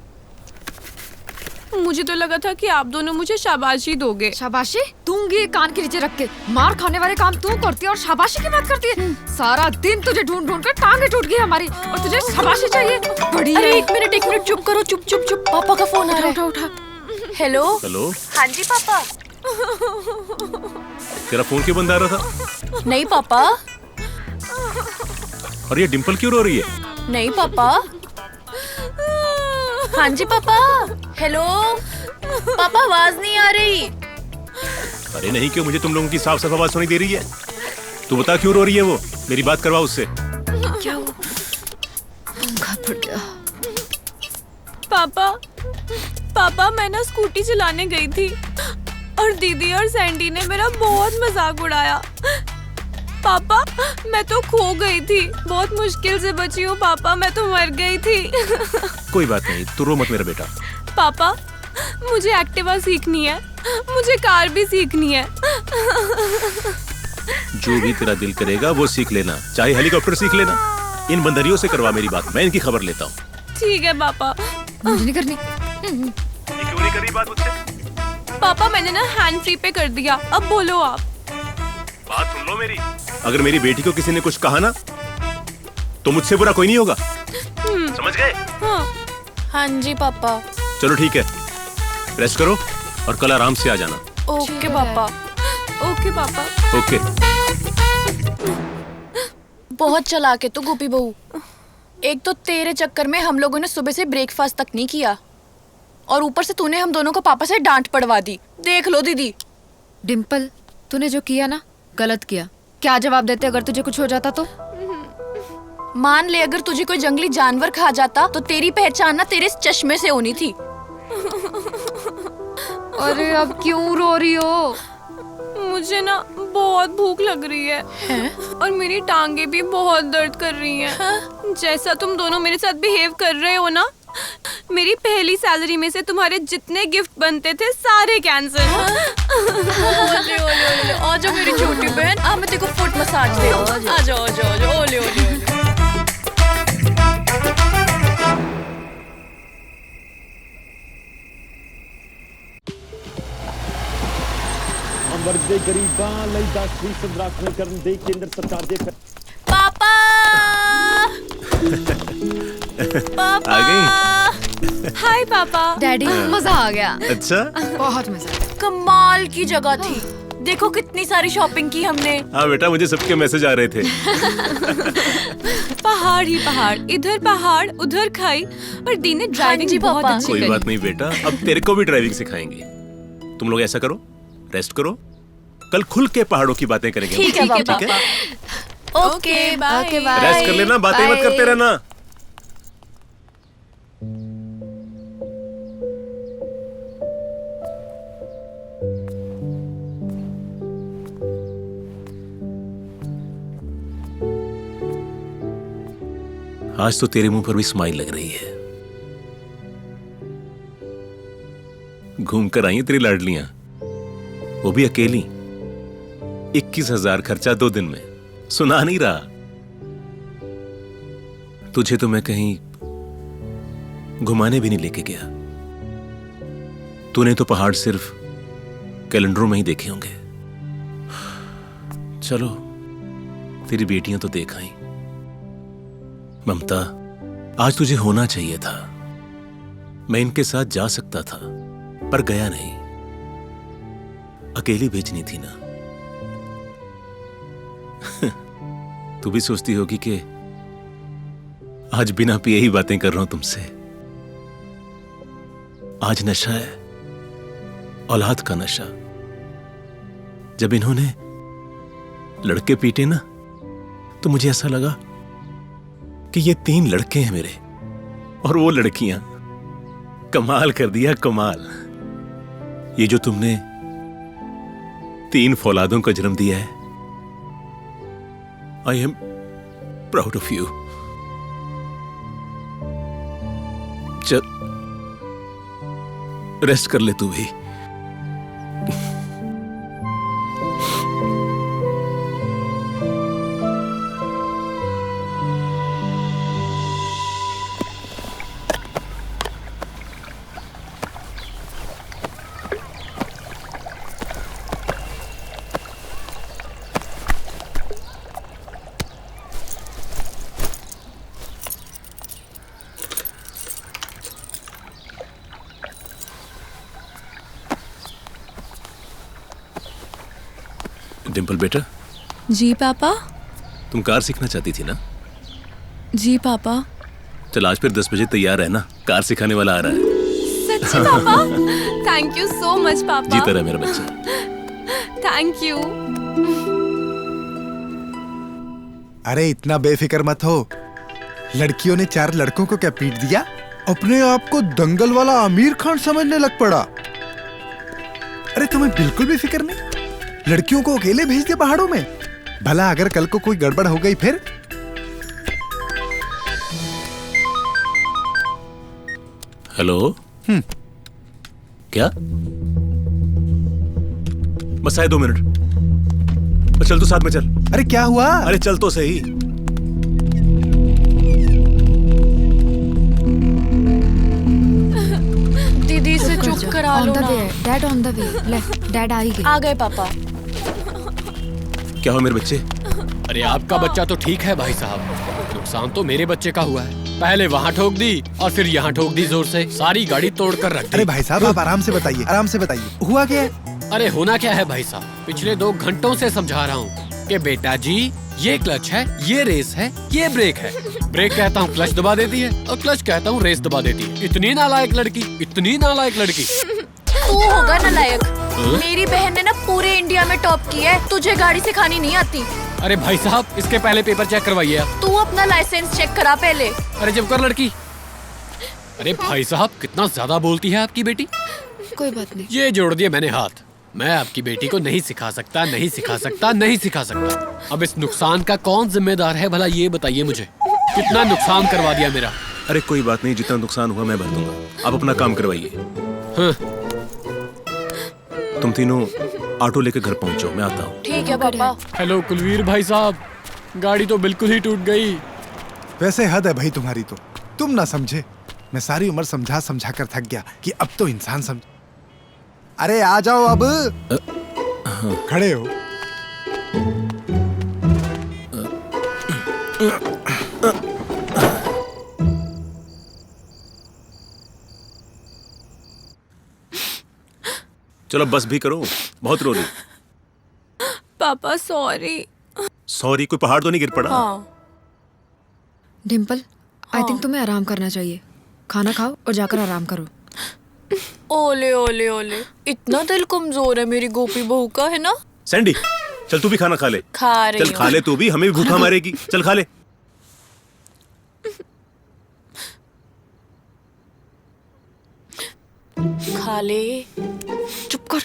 मुझे तो लगा था कि आप दोनों मुझे शाबाशी दोगे। शाबाशी दूंगी कान के नीचे रख के। मार खाने वाले काम तू करती है और शाबाशी की बात करती है। सारा दिन तुझे ढूंढ ढूंढ कर टांगे टूट गई हमारी, और तुझे शाबाशी चाहिए। बड़ी अरे एक मिनट चुप करो, चुप चुप चुप। पापा का फोन आ रहा है। उठा उठा। हेलो हेलो, हाँ जी पापा। तेरा फोन क्यों बंद आ रहा था? नहीं पापा। और ये डिम्पल क्यों रो रही है? नहीं पापा। हाँ जी पापा। हेलो पापा, आवाज नहीं आ रही। अरे नहीं, क्यों मुझे तुम लोगों की साफ साफ आवाज सुनाई दे रही है। तू बता क्यों रो रही है वो? मेरी बात करवा उससे। क्या हुआ? पड़ गया। पापा मैं ना स्कूटी चलाने गई थी और दीदी और सैंडी ने मेरा बहुत मजाक उड़ाया। पापा मैं तो खो गई थी, बहुत मुश्किल से बची हूँ पापा, मैं तो मर गई थी। कोई बात नहीं, तू रो मत मेरा बेटा। पापा मुझे एक्टिवा सीखनी है, मुझे कार भी सीखनी है। जो भी तेरा दिल करेगा वो सीख लेना, चाहे हेलीकॉप्टर सीख लेना। इन बंदरियों से करवा मेरी बात, मैं इनकी खबर लेता हूँ। ठीक है पापा। मुझे नहीं करनी। क्यों नहीं करी बात मुझसे? पापा मैंने ना हैंड फ्री पे कर दिया, अब बोलो आप। बात सुन लो मेरी, अगर मेरी बेटी को किसी ने कुछ कहा ना तो मुझसे बुरा कोई नहीं होगा, समझ गए? हाँ जी पापा। चलो ठीक है, रेस्ट करो और कल आराम से आ जाना। ओके पापा। ओके पापा। ओके। बहुत चालाक है तू गोपी बहू। एक तो तेरे चक्कर में हम लोगों ने सुबह से ब्रेकफास्ट तक नहीं किया, और ऊपर से तूने हम दोनों को पापा से डांट पड़वा दी। देख लो दीदी। डिम्पल तूने जो किया ना गलत किया। क्या जवाब देते अगर तुझे कुछ हो जाता तो? मान ले अगर तुझे कोई जंगली जानवर खा जाता तो तेरी पहचान ना तेरे इस चश्मे से होनी थी। अरे अब क्यों रो रही हो? मुझे ना बहुत भूख लग रही है और मेरी टांगे भी बहुत दर्द कर रही हैं। जैसा तुम दोनों मेरे साथ बिहेव कर रहे हो ना, मेरी पहली सैलरी में से तुम्हारे जितने गिफ्ट बनते थे सारे कैंसिल। ओले ओले ओले, आजा मेरी छोटी बहन, आ मैं तेरे को फुट मसाज दे। आजा आजा आजा, ओले ओले। वर्ग गरीबां ਲਈ 10% ਰਾਖਵੀਕਰਨ ਦੇ ਕੇਂਦਰ ਸਰਕਾਰ ਦੇ। पापा आ गई? हाय पापा। डैडी मजा आ गया। अच्छा, बहुत मजा। कमाल की जगह थी, देखो कितनी सारी शॉपिंग की हमने। हाँ बेटा, मुझे सबके मैसेज आ रहे थे। पहाड़ ही पहाड़, इधर पहाड़ उधर खाई, पर दी ने ड्राइविंग बहुत अच्छी कोई करी। बात नहीं बेटा, अब तेरे को भी ड्राइविंग सिखाएंगे। तुम लोग ऐसा करो, रेस्ट करो, कल खुल के पहाड़ों की बातें करेंगे। ठीक है पापा। Okay bye. रेस्ट कर लेना, बातें मत करते रहना। आज तो तेरे मुंह पर भी स्माइल लग रही है। घूम कर आई हैं तेरी लाडलियां, वो भी अकेली। 21,000 खर्चा 2 दिन में, सुना नहीं रहा। तुझे तो मैं कहीं घुमाने भी नहीं लेके गया। तूने तो पहाड़ सिर्फ कैलेंडरों में ही देखे होंगे। चलो, तेरी बेटियां तो देख आई। ममता, आज तुझे होना चाहिए था। मैं इनके साथ जा सकता था, पर गया नहीं। अकेली भेजनी थी ना। तू भी सोचती होगी कि आज बिना पिए ही बातें कर रहा हूं तुमसे। आज नशा है, औलाद का नशा। जब इन्होंने लड़के पीटे ना, तो मुझे ऐसा लगा कि ये 3 लड़के हैं मेरे, और वो लड़कियां, कमाल कर दिया, कमाल। ये जो तुमने 3 फौलादों को जन्म दिया है, आई एम प्राउड ऑफ यू। चल रेस्ट कर ले तू भी। डिम्पल बेटा, जी पापा। तुम कार सीखना चाहती थी ना? जी पापा। चल आज फिर 10 बजे तैयार रहना, कार सिखाने वाला आ रहा है। सच्ची पापा? थैंक यू सो मच पापा। जीता रहा मेरा बच्चा। Thank you. अरे इतना बेफिक्र मत हो। लड़कियों ने 4 लड़कों को क्या पीट दिया? अपने आप को दंगल वाला आमिर खान समझने लग पड़ा। अरे तुम्हें बिल्कुल भी फिक्र नहीं? लड़कियों को अकेले भेज दे पहाड़ों में? भला अगर कल को कोई गड़बड़ हो गई फिर? हेलो। क्या? बस आए 2 मिनट। चल तो साथ में चल। अरे क्या हुआ? अरे चल तो सही। दीदी से चुप करा लो ना। Dad on the way. ले, डैड आ गए। आ गए पापा। क्या हुआ मेरे बच्चे? अरे आपका बच्चा तो ठीक है भाई साहब, नुकसान तो मेरे बच्चे का हुआ है। पहले वहाँ ठोक दी और फिर यहाँ ठोक दी जोर से, सारी गाड़ी तोड़ कर रख दी। अरे भाई साहब आप आराम से बताइए, आराम से बताइए, हुआ क्या है? अरे होना क्या है भाई साहब, पिछले 2 घंटों से समझा रहा हूँ कि बेटा जी ये क्लच है, ये रेस है, ये ब्रेक है। ब्रेक कहता हूँ क्लच दबा देती है और क्लच कहता हूँ रेस दबा देती है। इतनी नालायक लड़की, इतनी नालायक लड़की। तू होगा नालायक। मेरी बहन ने ना पूरे इंडिया में टॉप की है, तुझे गाड़ी सिखानी नहीं आती। अरे भाई साहब इसके पहले पेपर चेक करवाइए आप। तू अपना लाइसेंस चेक करा पहले। अरे जब कर लड़की। अरे भाई साहब कितना ज्यादा बोलती है आपकी बेटी। कोई बात नहीं। ये जोड़ दिया मैंने हाथ। मैं आपकी बेटी को नहीं सिखा सकता, नहीं सिखा सकता, नहीं सिखा सकता। अब इस नुकसान का कौन जिम्मेदार है भला ये बताइए मुझे। कितना नुकसान करवा दिया मेरा। अरे कोई बात नहीं, जितना नुकसान हुआ मैं भर दूंगा। आप अपना काम करवाइए। हाँ। तुम तीनों ऑटो लेकर घर पहुंचो, मैं आता हूँ। ठीक है पापा। हेलो कुलवीर भाई साहब, गाड़ी तो बिल्कुल ही टूट गई। वैसे हद है भाई तुम्हारी तो, तुम ना समझे। मैं सारी उम्र समझा समझा कर थक गया कि अब तो इंसान समझ। अरे आ जाओ अब। खड़े हो। चलो बस भी करो, बहुत रो रही। पापा सॉरी। सॉरी? कोई पहाड़ तो नहीं गिर पड़ा? हाँ। डिम्पल, आई थिंक तुम्हें आराम करना चाहिए। खाना खाओ और जाकर आराम करो। ओले ओले ओले, इतना दिल कमजोर है मेरी गोपी बहू का, है ना? सैंडी चल तू भी खाना खा ले। खा रही चल खा ले तू भी, हमें भी भूखा मारेगी। चल खा ले। खा ले। चुप कर।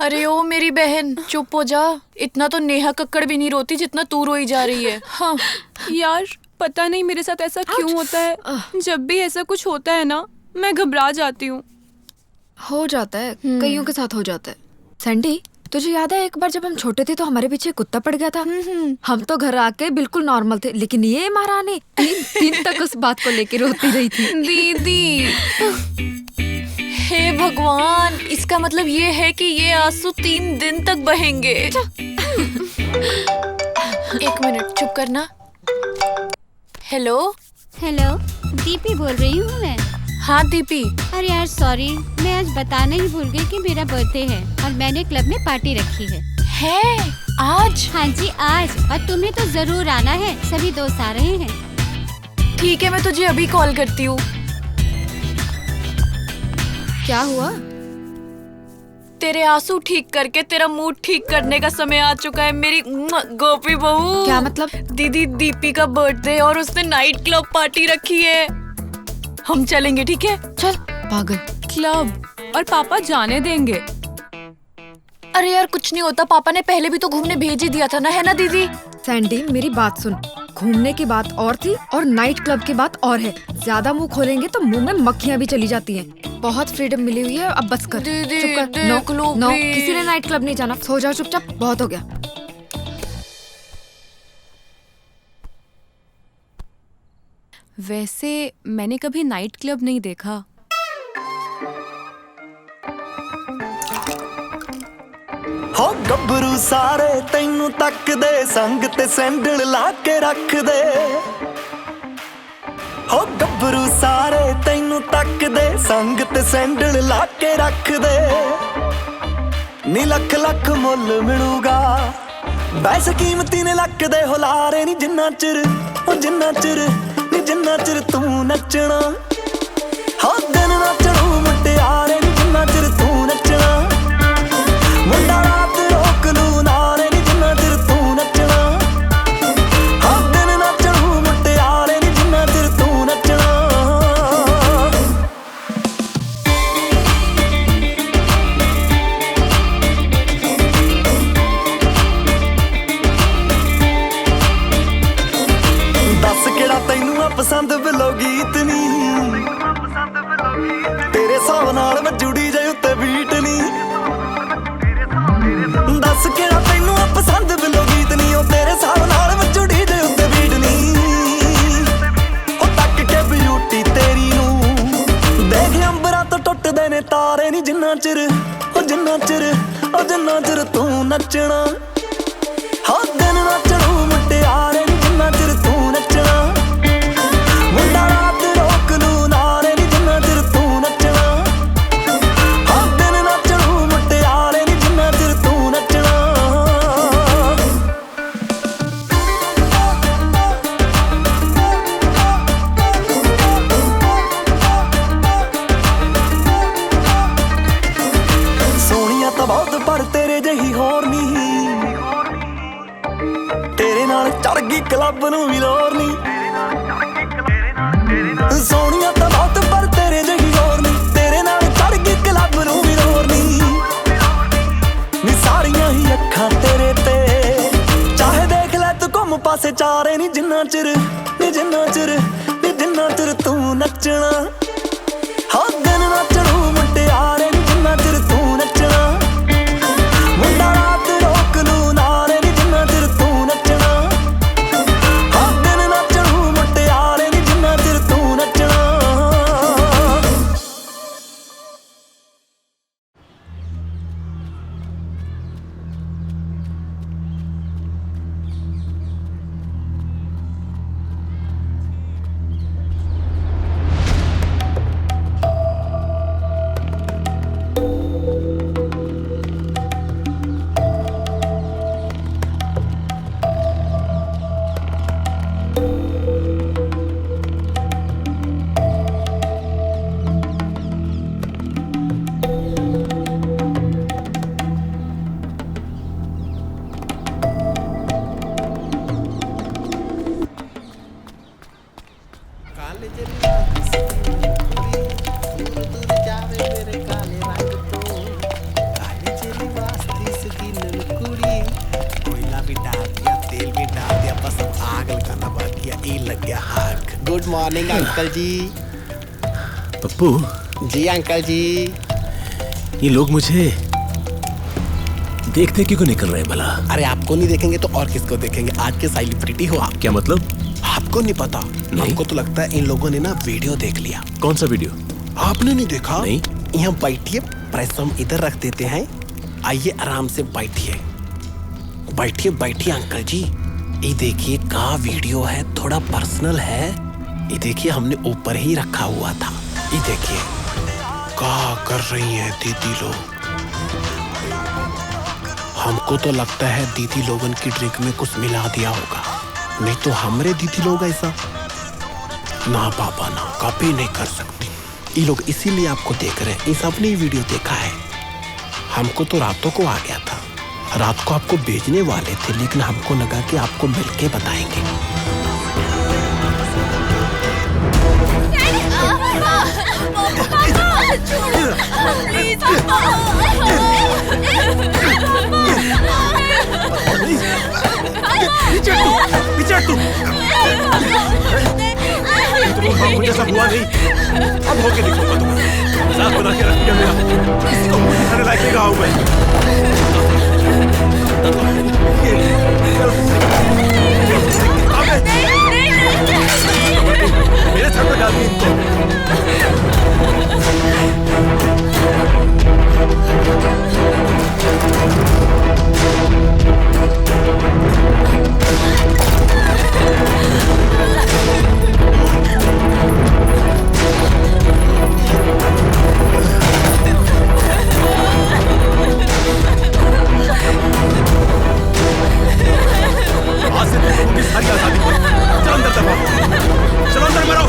अरे ओ मेरी बहन चुप हो जा। इतना तो नेहा कक्कड़ भी नहीं रोती जितना तू रोई जा रही है। हाँ यार, पता नहीं मेरे साथ ऐसा क्यों होता है। जब भी ऐसा कुछ होता है ना, मैं घबरा जाती हूँ। हो जाता है, कईयों के साथ हो जाता है। सैंडी, तुझे याद है एक बार जब हम छोटे थे तो हमारे पीछे कुत्ता पड़ गया था? हम तो घर आके बिल्कुल नॉर्मल थे, लेकिन ये महारानी 3 दिन तक उस बात को लेके रोती रही थी। दीदी हे भगवान, इसका मतलब ये है कि ये आंसू 3 दिन तक बहेंगे। 1 मिनट चुप करना। हेलो। हेलो, दीपी बोल रही हूँ मैं। हाँ दीपी। अरे यार सॉरी, मैं आज बताना ही भूल गई कि मेरा बर्थडे है और मैंने क्लब में पार्टी रखी है। है आज? हाँ जी आज, और तुम्हें तो जरूर आना है, सभी दोस्त आ रहे हैं। ठीक है, मैं तुझे अभी कॉल करती हूँ। क्या हुआ? तेरे आंसू ठीक करके तेरा मूड ठीक करने का समय आ चुका है मेरी गोपी बहू। क्या मतलब? दीदी दीपी का बर्थडे और उसने नाइट क्लब पार्टी रखी है। हम चलेंगे, ठीक है? चल पागल। क्लब और पापा जाने देंगे? अरे यार कुछ नहीं होता, पापा ने पहले भी तो घूमने भेज ही दिया था ना, है ना दीदी? सैंडी मेरी बात सुन, घूमने की बात और थी और नाइट क्लब की बात और है। ज्यादा मुंह खोलेंगे तो मुंह में मक्खियां भी चली जाती हैं। बहुत फ्रीडम मिली हुई है, अब बस कर। दीदी, चुप कर। नो नो, किसी ने नाइट क्लब नहीं जाना। सो जाओ चुपचाप, बहुत हो गया। वैसे मैंने कभी नाइट क्लब नहीं देखा। हो गब्बरू सारे तैनू तक दे, संग ते सैंडल ला के रख दे। हो गब्बरू सारे तैनू तक दे, संग ते सैंडल ला के रख दे। नी लख लख मुल मिलूगा, वैसे कीमती ने लक दे हो लारे नी जिन्ना चिर, ओ जिन्ना चिर नी जिन्ना चिर तू नचना। हो दिन ना चढ़ू मुटियारे नी जिन्ना चिर तू नचना। मुंडा रात रोक लू नारे नी जिन्ना चिर तू नचना। हो दिन ना चढ़ू मुटियारे नी जिन्ना चिर तू नचना। दस केड़ा तैनू आ पसंद बिलो गीत नी, तेरे हिसाब नाल मैं जुड़ी जाए उत्ते बीट नी। दस केड़ा तैनू आ पसंद बिलो गीत नी, ओ तेरे हिसाब नाल मैं जुड़ी जाए उत्ते बीट नी। ओ तक के ब्यूटी तेरी नू देख अंबरा तो टुटदे ने तारे नी जिन्ना चिर, ओ जिन्ना चिर, ओ जिन्ना चिर तू नचना। हो दिन ना चढ़ू मुटियारे नी जिन्ना चिर तू नचना। मुंडा रात रोक लू नारे नी जिन्ना चिर तू नचना। हो दिन ना चढ़ू मुटियारे नी जिन्ना चिर तू नचना। सोनिया तो बहुत पर तेरे जही होर नी, तेरे नाल चढ़ गई क्लब नू भी लोर नी। सोनिया तो बहुत पर तेरे जही होर नी, तेरे नाल चढ़ गई क्लब नू भी लोर नी। नी सारियां ही अखां तेरे ते, चाहे देख ले तू घुम पासे चारे नी जिन्ना चिर, नी जिन्ना चिर, नी जिन्ना चिर तू नचना। हो दिन ना चढ़ू मुटियारे नी जिन्ना चिर तू नचना। मुंडा रात रोक लू नारे नी जिन्ना चिर तू नचना। हो दिन ना चढ़ू मुटियारे नी जिन्ना चिर तू नचना। गुड मॉर्निंग अंकल जी। पप्पू जी अंकल जी। ये लोग मुझे देखते क्यों निकल रहे हैं भला? अरे आपको नहीं देखेंगे तो और किसको देखेंगे? आज के सेलिब्रिटी हो आप। क्या मतलब? आपको नहीं पता? हमको तो लगता है इन लोगों ने ना वीडियो देख लिया। कौन सा वीडियो? आपने नहीं देखा? नहीं। यहाँ बैठिए, प्रेस हम इधर रख देते हैं। आइए आराम से बैठिए, बैठिए बैठिए अंकल जी। ये देखिए का वीडियो है, थोड़ा पर्सनल है। ये देखिए हमने ऊपर ही रखा हुआ था। ये देखिए क्या कर रही हैं दीदी लोग। हमको तो लगता है दीदी लोगन की ड्रिंक में कुछ मिला दिया होगा, नहीं तो हमारे दीदी लोग ऐसा ना बाबा ना कभी नहीं कर सकती। ये लोग इसीलिए आपको देख रहे हैं। ये सबने वीडियो देखा है। हमको तो रातों को आ गया था, रात को आपको भेजने वाले थे, लेकिन हमको लगा कि आपको मिलके बताएंगे। मुझे सब हुआ नहीं, अब होके दिखूंगा तुम्हें। मजाक बना के रख दिया मेरा, किसी को मुंह दिखाने लायक नहीं रहा हूं मैं। मेरे सर पर डाल दी इनको। आज से तुम की सारी आजादी को चलो अंदर दबाओ, चलो अंदर मरो,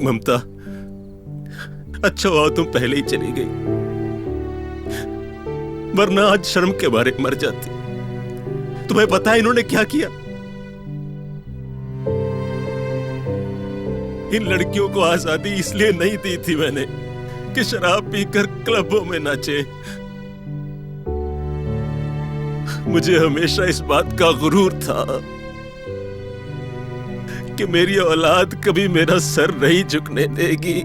ममता, अच्छा हुआ तुम पहले ही चली गई, वरना आज शर्म के मारे मर जाती। तुम्हें पता है इन्होंने क्या किया? इन लड़कियों को आजादी इसलिए नहीं दी थी मैंने कि शराब पीकर क्लबों में नाचे। मुझे हमेशा इस बात का गुरूर था कि मेरी औलाद कभी मेरा सर नहीं झुकने देगी,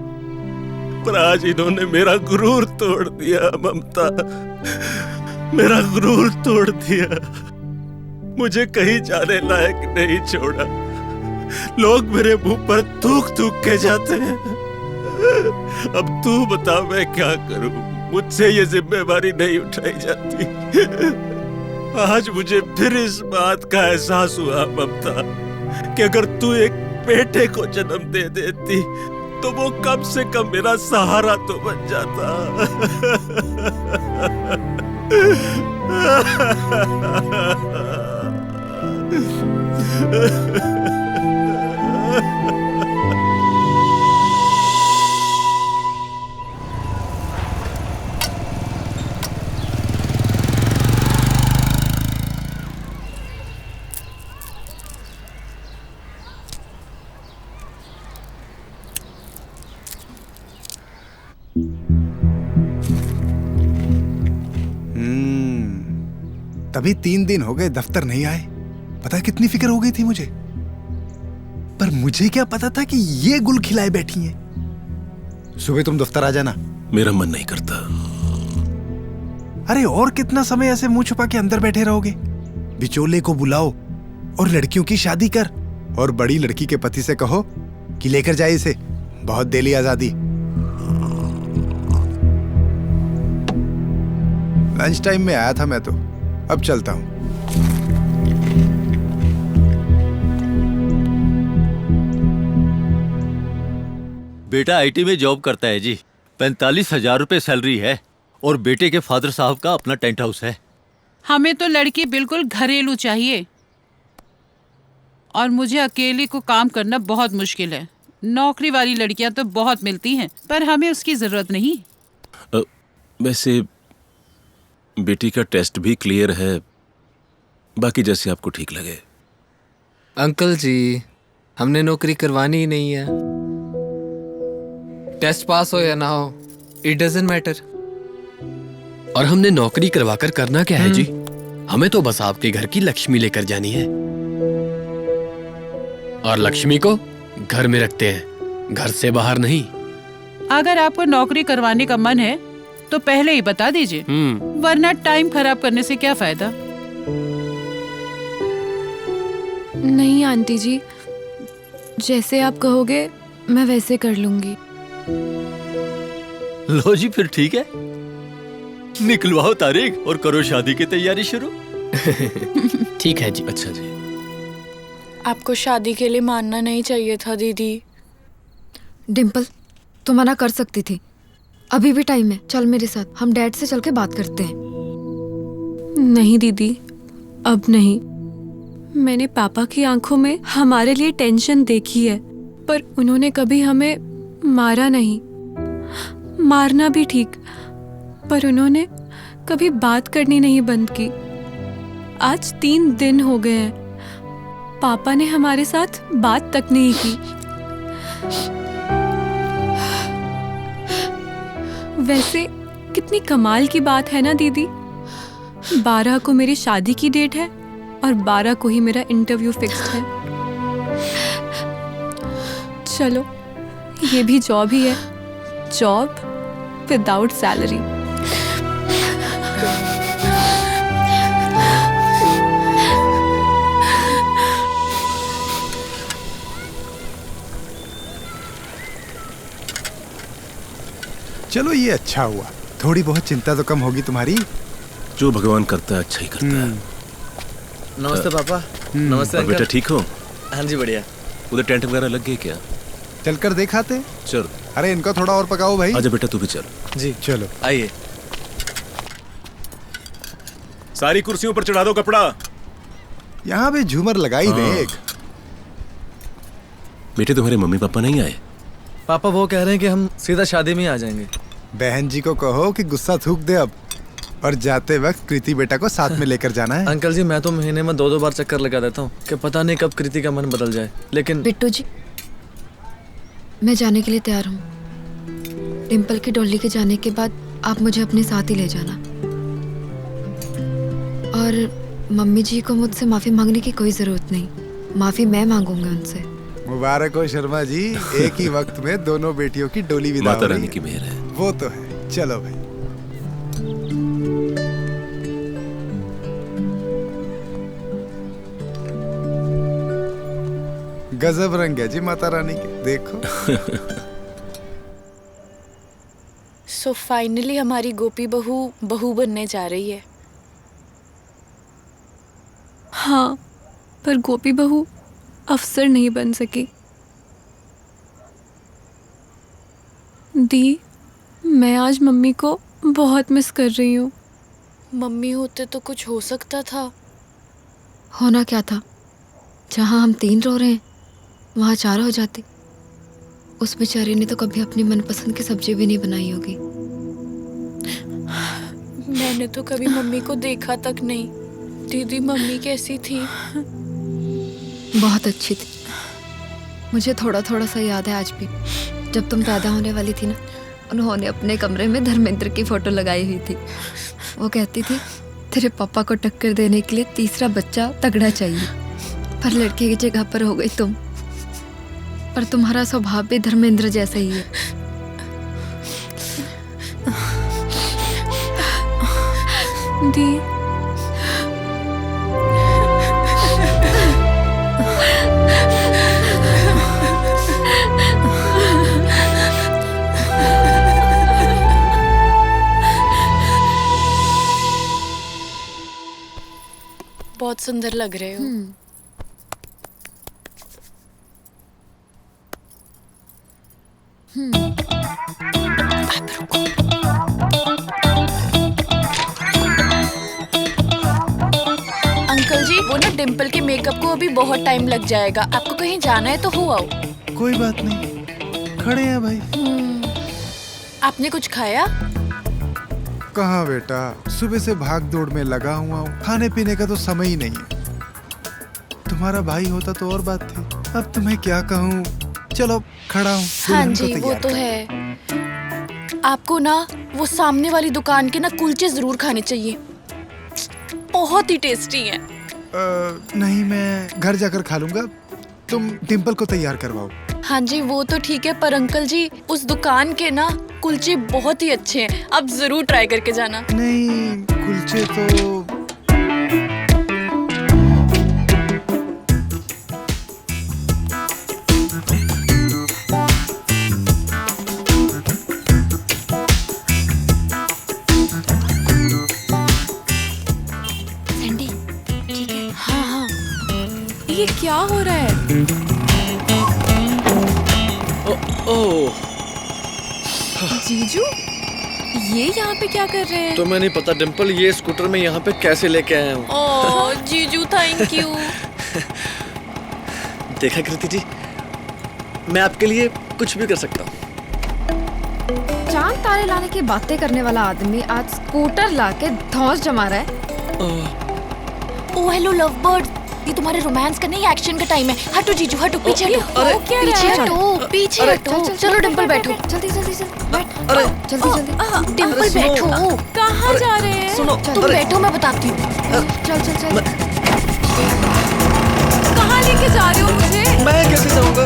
पर आज इन्होंने मेरा गुरूर तोड़ दिया ममता, मेरा गुरूर तोड़ दिया। मुझे कहीं जाने लायक नहीं छोड़ा। लोग मेरे मुंह पर थूक थूक के जाते हैं। अब तू बता मैं क्या करूं? मुझसे ये जिम्मेवारी नहीं उठाई जाती। आज मुझे फिर इस बात का एहसास हुआ ममता कि अगर तू एक बेटे को जन्म दे देती तो वो कम से कम मेरा सहारा तो बन जाता। तभी 3 दिन हो गए दफ्तर नहीं आए। पता है कितनी फिक्र हो गई थी मुझे, पर मुझे क्या पता था कि ये गुल खिलाए बैठी हैं। सुबह तुम दफ्तर आ जाना। मेरा मन नहीं करता। अरे और कितना समय ऐसे मुंह छुपा के अंदर बैठे रहोगे? बिचौले को बुलाओ और लड़कियों की शादी कर, और बड़ी लड़की के पति से कहो कि लेकर जाए इसे, बहुत दे ली आजादी। लंच टाइम में आया था मैं तो, अब चलता हूं। बेटा आईटी में जॉब करता है जी, 45,000 रुपए सैलरी है, और बेटे के फादर साहब का अपना टेंट हाउस है। हमें तो लड़की बिल्कुल घरेलू चाहिए, और मुझे अकेले को काम करना बहुत मुश्किल है। नौकरी वाली लड़कियां तो बहुत मिलती हैं, पर हमें उसकी जरूरत नहीं। वैसे बेटी का टेस्ट भी क्लियर है, बाकी जैसे आपको ठीक लगे। अंकल जी, हमने नौकरी करवानी ही नहीं है। टेस्ट पास हो या ना हो, इट डजंट मैटर। और हमने नौकरी करवाकर करना क्या है जी? हमें तो बस आपके घर की लक्ष्मी लेकर जानी है, और लक्ष्मी को घर में रखते हैं, घर से बाहर नहीं। अगर आपको नौकरी करवाने का मन है तो पहले ही बता दीजिए, वरना टाइम खराब करने से क्या फायदा। नहीं आंटी जी, जैसे आप कहोगे मैं वैसे कर लूंगी। लो जी, फिर ठीक है, निकलवाओ तारीख और करो शादी की तैयारी शुरू। ठीक है जी। अच्छा जी। आपको शादी के लिए मानना नहीं चाहिए था दीदी। डिम्पल, तू मना कर सकती थी, अभी भी टाइम है। चल मेरे साथ, हम डैड से चल के बात करते हैं। नहीं दीदी, अब नहीं। मैंने पापा की आंखों में हमारे लिए टेंशन देखी है, पर उन्होंने कभी हमें मारा नहीं। मारना भी ठीक, पर उन्होंने कभी बात करनी नहीं बंद की। आज 3 दिन हो गए हैं, पापा ने हमारे साथ बात तक नहीं की। वैसे कितनी कमाल की बात है ना दीदी, 12 को मेरी शादी की डेट है और 12 को ही मेरा इंटरव्यू फिक्स्ड है। चलो, ये भी जॉब ही है, जॉब विदाउट सैलरी। चलो ये अच्छा हुआ, थोड़ी बहुत चिंता तो कम होगी तुम्हारी। जो भगवान करता है अच्छा ही करता है। नमस्ते पापा। नमस्ते अंकल। बेटा ठीक हो? हाँ जी बढ़िया। उधर टेंट वगैरह लग गए क्या? चलकर देखाते। चल। अरे इनका थोड़ा और पकाओ भाई। आजा बेटा, तू भी चल। जी चलो आइए। सारी कुर्सियों पर चढ़ा दो कपड़ा। यहाँ पे झूमर लगाई दे एक। बेटे तुम्हारे मम्मी पापा नहीं आए? पापा वो कह रहे हैं कि हम सीधा शादी में ही आ जाएंगे। बहन जी को कहो कि गुस्सा थूक दे अब, और जाते वक्त कृति बेटा को साथ में लेकर जाना है। अंकल जी, मैं तो महीने में 2-2 बार चक्कर लगा देता हूँ कि पता नहीं कब कृति का मन बदल जाए, लेकिन बिट्टू जी, मैं जाने के लिए तैयार हूँ। डिम्पल की डॉली के जाने के बाद आप मुझे अपने साथ ही ले जाना, और मम्मी जी को मुझसे माफी मांगने की कोई जरूरत नहीं, माफी मैं मांगूंगा उनसे। मुबारक हो शर्मा जी, एक ही वक्त में दोनों बेटियों की डोली विदा हो माता रही रानी है। की मेहर है। वो तो है। चलो भाई। गजब रंग है जी माता रानी के, देखो। सो फाइनली हमारी गोपी बहू बहू बनने जा रही है। हाँ, पर गोपी बहू अफसर नहीं बन सकी। दी, मैं आज मम्मी को बहुत मिस कर रही हूँ। मम्मी होते तो कुछ हो सकता था। होना क्या था? जहाँ हम 3 रो रहे हैं वहाँ 4 हो जाती। उस बेचारे ने तो कभी अपनी मनपसंद की सब्जी भी नहीं बनाई होगी। मैंने तो कभी मम्मी को देखा तक नहीं। दीदी, मम्मी कैसी थी? बहुत अच्छी थी। मुझे थोड़ा थोड़ा सा याद है आज भी, जब तुम पैदा होने वाली थी ना, उन्होंने अपने कमरे में धर्मेंद्र की फोटो लगाई हुई थी। वो कहती थी तेरे पापा को टक्कर देने के लिए तीसरा बच्चा तगड़ा चाहिए, पर लड़के की जगह पर हो गई तुम। पर तुम्हारा स्वभाव भी धर्मेंद्र जैसा ही है। दी, बहुत सुंदर लग रहे हो। अंकल जी, वो ना डिम्पल के मेकअप को अभी बहुत टाइम लग जाएगा। आपको कहीं जाना है तो हो आओ। कोई बात नहीं, खड़े हैं भाई। आपने कुछ खाया? कहाँ बेटा, सुबह से भाग दौड़ में लगा हुआ हूँ, खाने पीने का तो समय ही नहीं है। तुम्हारा भाई होता तो और बात थी, अब तुम्हें क्या कहूँ। चलो खड़ा हूँ। हाँ जी वो तो है। आपको ना वो सामने वाली दुकान के ना कुलचे जरूर खाने चाहिए, बहुत ही टेस्टी है। नहीं, मैं घर जाकर खा लूंगा, तुम डिम्पल को तैयार करवाओ। हाँ जी वो तो ठीक है, पर अंकल जी उस दुकान के ना कुलचे बहुत ही अच्छे हैं, आप जरूर ट्राई करके जाना। नहीं, कुलचे तो सैंडी ठीक है। हाँ हाँ, ये क्या हो रहा है? ओह जीजू ये यहाँ पे क्या कर रहे हैं? तो मैं नहीं पता डिम्पल, ये स्कूटर में यहाँ पे कैसे लेके आया हूँ। ओह जीजू थैंक यू। देखा कृति जी, मैं आपके लिए कुछ भी कर सकता हूँ। चांद तारे लाने की बातें करने वाला आदमी आज स्कूटर लाके धौंस जमा रहा है। ओह हेलो लव बर्ड, ये तुम्हारे रोमांस का नहीं एक्शन का टाइम है। हटो जीजू हटो, पीछे हटो। अरे, पीछे हटो, पीछे हटो। चलो डिम्पल बैठो। जल्दी जल्दी जल्दी बैठ। अरे जल्दी जल्दी डिम्पल बैठो। कहाँ जा रहे हैं? तुम बैठो, मैं बताती हूँ। चल चल चल। कहाँ लेके जा रहे हो मुझे? मैं कैसे जाऊँगा?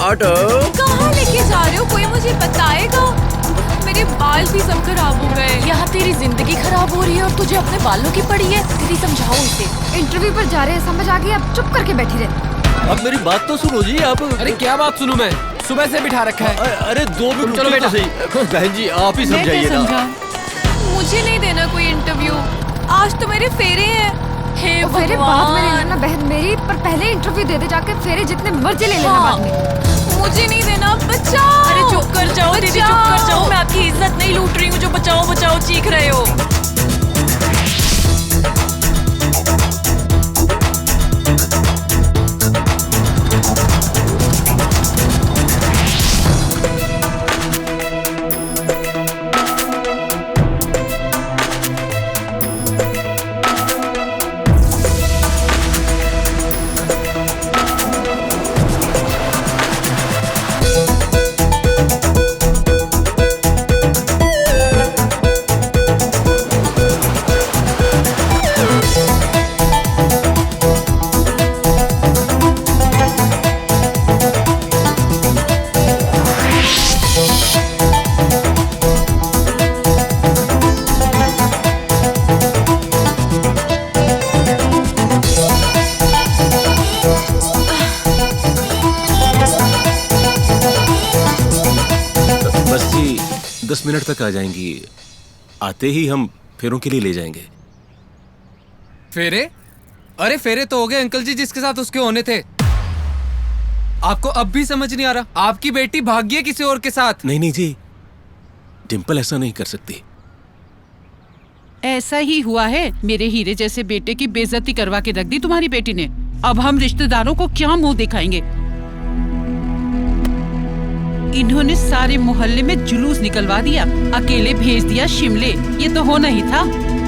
ऑटो। कहाँ लेके जा रहे हो, कोई मुझे बताएगा? मेरे बाल भी सब खराब हो गए। यहाँ तेरी जिंदगी खराब हो रही है और तुझे अपने बालों की पड़ी है। दीदी समझाओ इसे। इंटरव्यू पर जा रहे हैं, समझ आ गई, अब चुप करके बैठी रहे। अब मेरी बात तो सुनो जी आप। अरे क्या बात सुनूं मैं, सुबह से बिठा रखा है। अरे 2 मिनट चलो बेटा। सही। बहन जी आप ही समझाइए ना। मुझे नहीं देना कोई इंटरव्यू, आज तो मेरे फेरे हैं। हे फेरे बाद में ले लेना बहन मेरी, पर पहले इंटरव्यू दे दे जाके, फेरे जितने मर्जी ले लेना बाद में। मुझे नहीं देना, बचाओ। अरे चुप कर जाओ दीदी, चुप कर जाओ। मैं आपकी इज्जत नहीं लूट रही हूँ जो बचाओ बचाओ चीख रहे हो। बस जी 10 मिनट तक आ जाएंगी, आते ही हम फेरों के लिए ले जाएंगे। फेरे? अरे फेरे तो हो गए अंकल जी जिसके साथ उसके होने थे। आपको अब भी समझ नहीं आ रहा? आपकी बेटी भागी है किसी और के साथ। नहीं नहीं जी, डिम्पल ऐसा नहीं कर सकती। ऐसा ही हुआ है, मेरे हीरे जैसे बेटे की बेइज्जती करवा के रख दी तुम्हारी बेटी ने। अब हम रिश्तेदारों को क्या मुंह दिखाएंगे? इन्होंने सारे मोहल्ले में जुलूस निकलवा दिया, अकेले भेज दिया शिमले। ये तो होना ही था।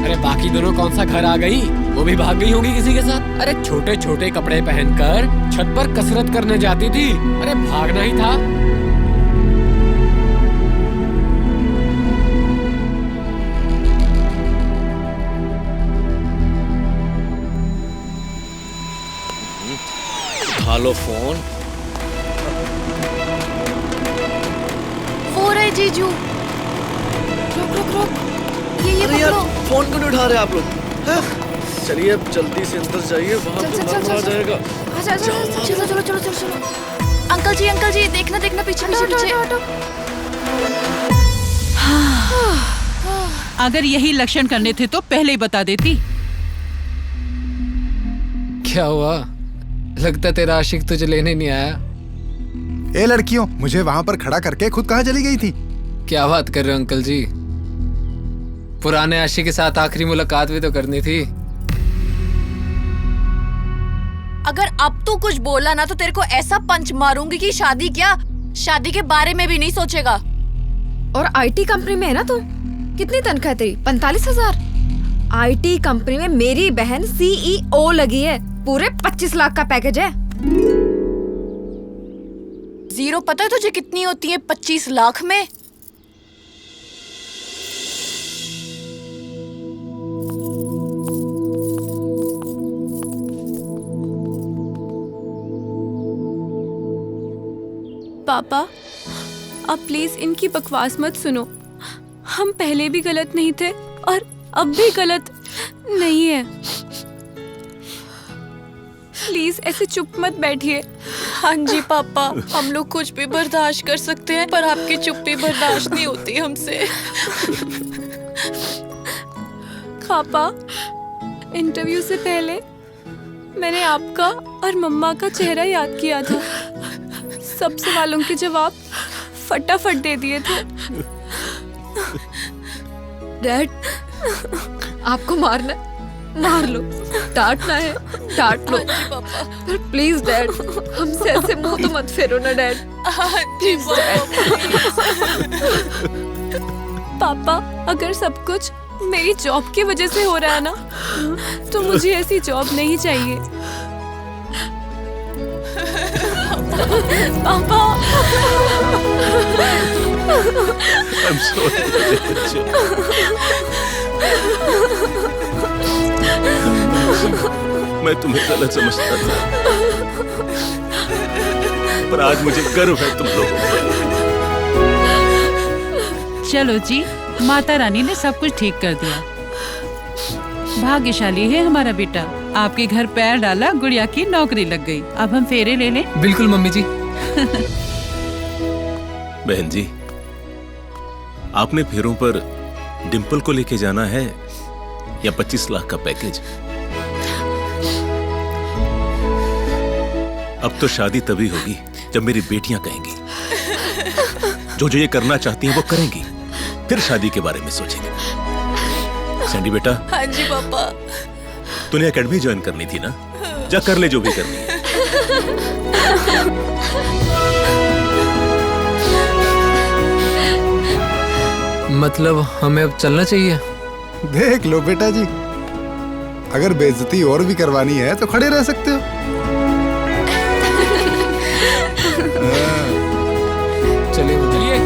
अरे बाकी दोनों कौन सा घर आ गई, वो भी भाग गई होगी किसी के साथ। अरे छोटे छोटे कपड़े पहनकर छत पर कसरत करने जाती थी, अरे भागना ही था। उठा लो फोन। वो रहे जीजू। रुक रुक रुक, ये अरे यार पकड़ो। फोन क्यों नहीं उठा रहे आप लोग? चलिए अब जल्दी से अंदर जाइए, वहाँ पे मामला आ जाएगा। चलो चलो चलो चलो चलो। अंकल जी देखना देखना पीछे पीछे पीछे। अगर यही लक्षण करने थे तो पहले ही बता देती। क्या हुआ? लगता तेरा आशिक तुझे लेने नहीं आया। ए लड़कियों, मुझे वहाँ पर खड़ा करके खुद कहाँ चली गई थी? क्या बात कर रहे हो अंकल जी? पुराने आशिक के साथ आखिरी मुलाकात भी तो करनी थी। अगर अब तू कुछ बोला ना तो तेरे को ऐसा पंच मारूंगी कि शादी क्या, शादी के बारे में भी नहीं सोचेगा। और आईटी कंपनी में है ना तू? कितनी तनख्वाह तेरी? 45,000। आईटी कंपनी में मेरी बहन सीईओ लगी है, पूरे 25 लाख का पैकेज है। जीरो पता है तुझे कितनी होती है 25 लाख में? पापा आप प्लीज इनकी बकवास मत सुनो। हम पहले भी गलत नहीं थे और अब भी गलत नहीं है। प्लीज ऐसे चुप मत बैठिए। हाँ जी पापा, हम लोग कुछ भी बर्दाश्त कर सकते हैं पर आपकी चुप्पी बर्दाश्त नहीं होती हमसे। पापा इंटरव्यू से पहले मैंने आपका और मम्मा का चेहरा याद किया था। सब सवालों के जवाब फटाफट दे दिए थे। डैड, आपको मारना है मार लो, डांटना है डांट लो, पर प्लीज डैड हमसे ऐसे मुंह तो मत फेरो ना डैड। पापा अगर सब कुछ मेरी जॉब की वजह से हो रहा है ना, तो मुझे ऐसी जॉब नहीं चाहिए। पापा I'm sorry. मैं तुम्हें गलत समझता था, पर आज मुझे गर्व है तुम लोगों पर। चलो जी, माता रानी ने सब कुछ ठीक कर दिया। भाग्यशाली है हमारा बेटा, आपके घर पैर डाला, गुड़िया की नौकरी लग गई। अब हम फेरे ले लें? बिल्कुल मम्मी जी। बहन जी, आपने फेरों पर डिंपल को लेके जाना है या 25 लाख का पैकेज? अब तो शादी तभी होगी जब मेरी बेटियां कहेंगी। जो जो ये करना चाहती हैं वो करेंगी, फिर शादी के बारे में सोचेंगे। सैंडी बेटा। हाँ जी पापा। तूने एकेडमी ज्वाइन करनी थी ना, जा कर ले जो भी करनी है। मतलब हमें अब चलना चाहिए? देख लो बेटा जी, अगर बेइज्जती और भी करवानी है तो खड़े रह सकते हो। चलिए चलिए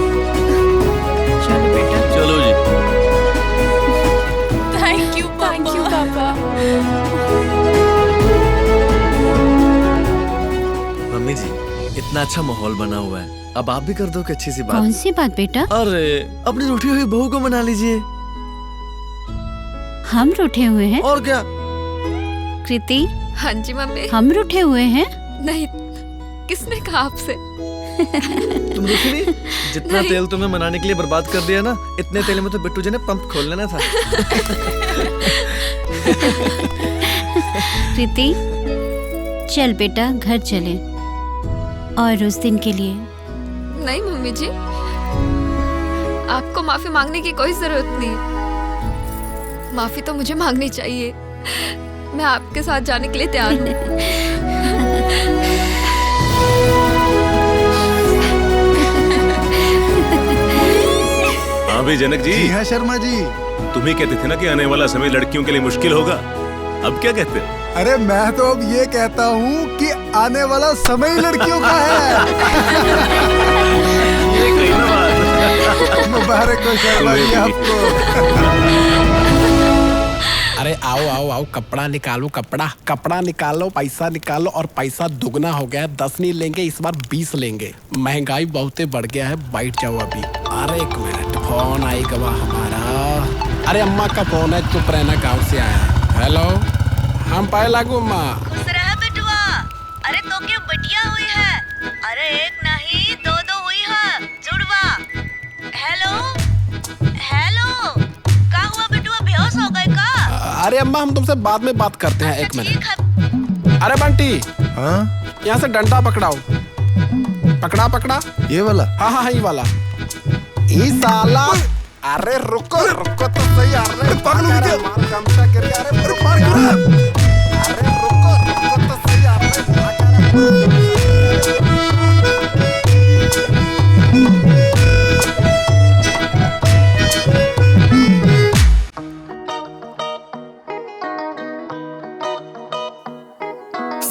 चलो बेटा। चलो जी। थैंक यू पापा। मम्मी जी, इतना अच्छा माहौल बना हुआ है, अब आप भी कर दो कि अच्छी सी बात। कौन सी बात बेटा? अरे अपनी रूठी हुई बहू को मना लीजिए। हम रूठे हुए हैं? और क्या कृति? हाँ जी मम्मी। हम रूठे हुए हैं? नहीं, किसने कहा आपसे? तुम रूठी नहीं? जितना नहीं। तेल तुम्हें मनाने के लिए बर्बाद कर दिया ना, इतने तेल में तो बिट्टू जी ने पंप खोल लेना था। कृति, चल बेटा घर चले, और उस दिन के लिए। नहीं मम्मी जी, आपको माफी मांगने की कोई जरूरत नहीं। माफी तो मुझे मांगनी चाहिए। मैं आपके साथ जाने के लिए तैयार हूँ। हाँ भाई जनक जी। जी हाँ शर्मा जी। तुम ही कहते थे ना कि आने वाला समय लड़कियों के लिए मुश्किल होगा, अब क्या कहते हो? अरे मैं तो अब ये कहता हूँ कि आने वाला समय लड़कियों का है। ये कही ना बात। मुबारक हो शर्मा जी आपको। अरे आओ आओ आओ, कपड़ा निकालो, कपड़ा निकालो, पैसा निकालो, और पैसा दुगना हो गया है। 10 नहीं लेंगे इस बार, 20 लेंगे। महंगाई बहुते बढ़ गया है, बैठ जाओ अभी। अरे एक मिनट, फोन आएगा वहाँ हमारा। अरे अम्मा का फोन है, चुप रहना, गाँव से आया है। हेलो, हम पाए लागू अम्मा। बेटुआ, अरे तो क्या बटिया हुई है? अरे एक नहीं दो हुई है, जुड़वा। हेलो हेलो, क्या हुआ बेटुआ, बेहोश हो गए का? अरे अम्मा हम तुमसे बाद में बात करते हैं, एक मिनट। अरे बंटी, यहाँ से डंडा पकड़ाओ। पकड़ा ये वाला? हाँ ये वाला। ई साला, अरे रुको तो सही। अरे पागल हो गया, कमसा कर, अरे रुको तो सही।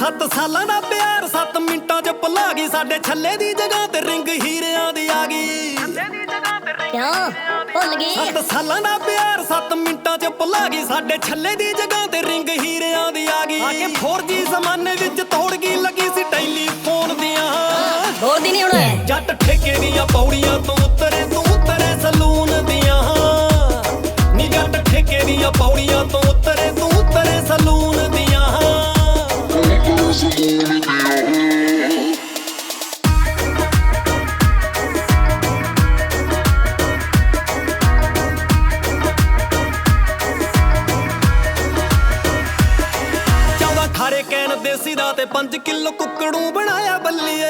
7 ਸਾਲਾਂ ਦਾ ਪਿਆਰ 7 ਮਿੰਟਾਂ 'ਚ ਭੁਲਾ ਗਈ ਸਾਡੇ ਛੱਲੇ ਦੀ ਜਗ੍ਹਾ ਤੇ ਰਿੰਗ ਹੀਰਿਆਂ ਦੀ ਆ ਗਈ ਕਿਉਂ ਭੁੱਲ ਗਈ 7 ਸਾਲਾਂ ਦਾ ਪਿਆਰ 7 ਮਿੰਟਾਂ 'ਚ ਭੁਲਾ ਗਈ ਸਾਡੇ ਛੱਲੇ ਦੀ ਜਗ੍ਹਾ ਤੇ ਰਿੰਗ ਹੀਰਿਆਂ ਦੀ ਆ ਗਈ ਆ ਕੇ 4G ਜ਼ਮਾਨੇ ਵਿੱਚ ਤੋੜ ਗਈ ਲੱਗੀ ਸੀ ਟੈਲੀਫੋਨ ਦੀਆਂ ਹੋਰ ਦੀ ਨਹੀਂ ਹੋਣਾ ਜੱਟ ਠੇਕੇ ਦੀਆਂ ਪੌੜੀਆਂ ਤੋਂ ਉਤਰੇ ਤੂੰ ਉਤਰੇ ਸਲੂਨ ਦੀਆਂ ਨੀ ਜੱਟ ਠੇਕੇ ਦੀਆਂ ਪੌੜੀਆਂ ਤੋਂ ਉਤਰੇ ਤੂੰ ਉਤਰੇ ਸਲੂਨ ਦੀਆਂ ਖਾਰੇ ਕੈਨ ਦੇਸੀ ਦਾ ਤੇ 5 ਕਿਲੋ ਕੁੱਕੜੂ ਬਣਾਇਆ ਬੱਲੀਏ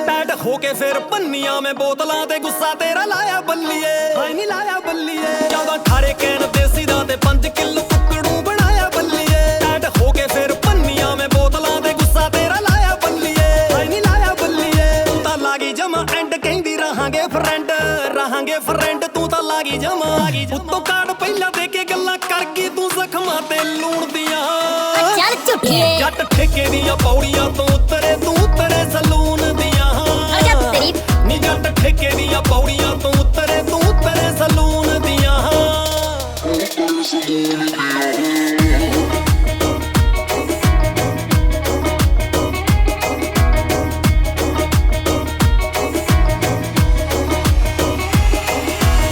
ਟੈਟ ਹੋ ਕੇ ਫਿਰ ਪੰਨੀਆਂ ਮੈਂ ਬੋਤਲਾਂ ਤੇ ਗੁੱਸਾ ਤੇਰਾ ਲਾਇਆ ਬੱਲੀਏ ਹਾਏ ਨੀ ਲਾਇਆ ਬੱਲੀਏ 14 ਖਾਰੇ ਕੈਨ ਦੇਸੀ ਦਾ ਤੇ 5 ਕਿਲੋ ਕੁੱਕੜੂ ਬਣਾਇਆ ਬੱਲੀਏ ਟੈਟ ਹੋ ਕੇ ਫਿਰ ਪੰਨੀਆਂ ਮੈਂ ਬੋਤਲਾਂ ਤੇ ਗੁੱਸਾ ਤੇਰਾ ਲਾਇਆ ਬੱਲੀਏ ਹਾਏ ਨੀ ਲਾਇਆ ਬੱਲੀਏ ਤੂੰ ਤਾਂ ਲਾਗੀ ਜਮਾ ਐਂਡ ਕਹਿੰਦੀ ਰਹਾਂਗੇ ਫਰੈਂਡ ਤੂੰ ਤਾਂ ਲਾਗੀ ਜਮਾ ਉੱਤੋਂ ਕਾਰਡ ਪਹਿਲਾਂ ਦੇ ਕੇ ਗੱਲਾਂ ਕਰ ਗਈ ਤੂੰ ਜ਼ਖਮਾਂ ਤੇ ਲੂਣ ਦੀਆਂ ਚੱਲ ਝੁੱਠੀਏ ਜੱਟ ਠੇਕੇ ਦੀਆਂ ਪੌੜੀਆਂ ਤੋਂ ਉਤਰੇ ਤੂੰ ਉਤਰੇ ਸਲੂਨ ਦੀਆਂ ਤੇਰੀ ਨੀ ਜੱਟ ਠੇਕੇ ਦੀਆਂ ਪੌੜੀਆਂ ਤੋਂ ਉਤਰੇ ਤੂੰ ਉਤਰੇ ਸਲੂਨ ਦੀਆਂ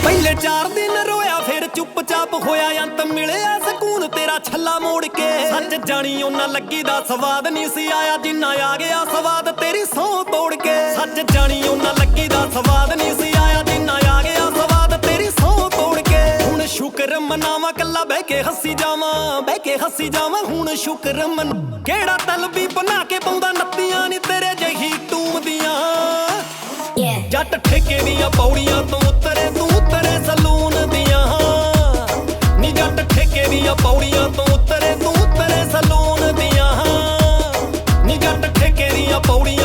ਪਹਿਲੇ 4 ਦਿਨ ਰੋਇਆ ਫਿਰ ਚੁੱਪਚਾਪ ਹੋਇਆ ਅੰਤ ਮਿਲਿਆ ਸਕੂਨ ਤੇਰਾ ਛੱਲਾ ਮੋੜ ਕੇ ਸੱਚ ਜਾਣੀ ਉਹਨਾਂ ਲੱਗੀ ਦਾ ਸਵਾਦ ਨਹੀਂ ਸੀ ਆਇਆ ਜਿੰਨਾ ਆ ਗਿਆ ਸਵਾਦ ਤੇਰੀ ਸੌਂ ਤੋੜ ਕੇ ਸੱਚ ਜਾਣੀ ਉਹਨਾਂ ਲੱਗੀ ਦਾ ਸਵਾਦ ਨਹੀਂ ਸੀ ਆਇਆ ਜਿੰਨਾ ਆ ਗਿਆ ਸਵਾਦ ਤੇਰੀ ਸੌਂ ਤੋੜ ਕੇ ਹੁਣ ਸ਼ੁਕਰ ਮਨਾਵਾਂ ਕੱਲਾ ਬਹਿ ਕੇ ਹੱਸੀ ਜਾਵਾਂ ਹੁਣ ਸ਼ੁਕਰ ਮਨ ਕਿਹੜਾ ਤਲਬੀ ਬਣਾ ਕੇ ਪਾਉਂਦਾ ਨੱਤੀਆਂ ਨੀ ਤੇਰੇ ਜਹੀ ਟੂਮ ਦੀਆਂ ਜੱਟ ਠੇਕੇ ਦੀਆਂ ਪੌੜੀਆਂ ਤੋਂ ਉਤਰੇ ਤੂੰ ਉਤਰੇ ਸਲੂਨ ਦੀਆਂ ਨੀ ਜੱਟ ਠੇਕੇ ਦੀਆਂ ਪੌੜੀਆਂ ਤੋਂ ਉਤਰੇ ਤੂੰ ਉਤਰੇ ਸਲੂਨ ਦੀਆਂ ਨੀ ਜੱਟ ਠੇਕੇ ਦੀਆਂ ਪੌੜੀਆਂ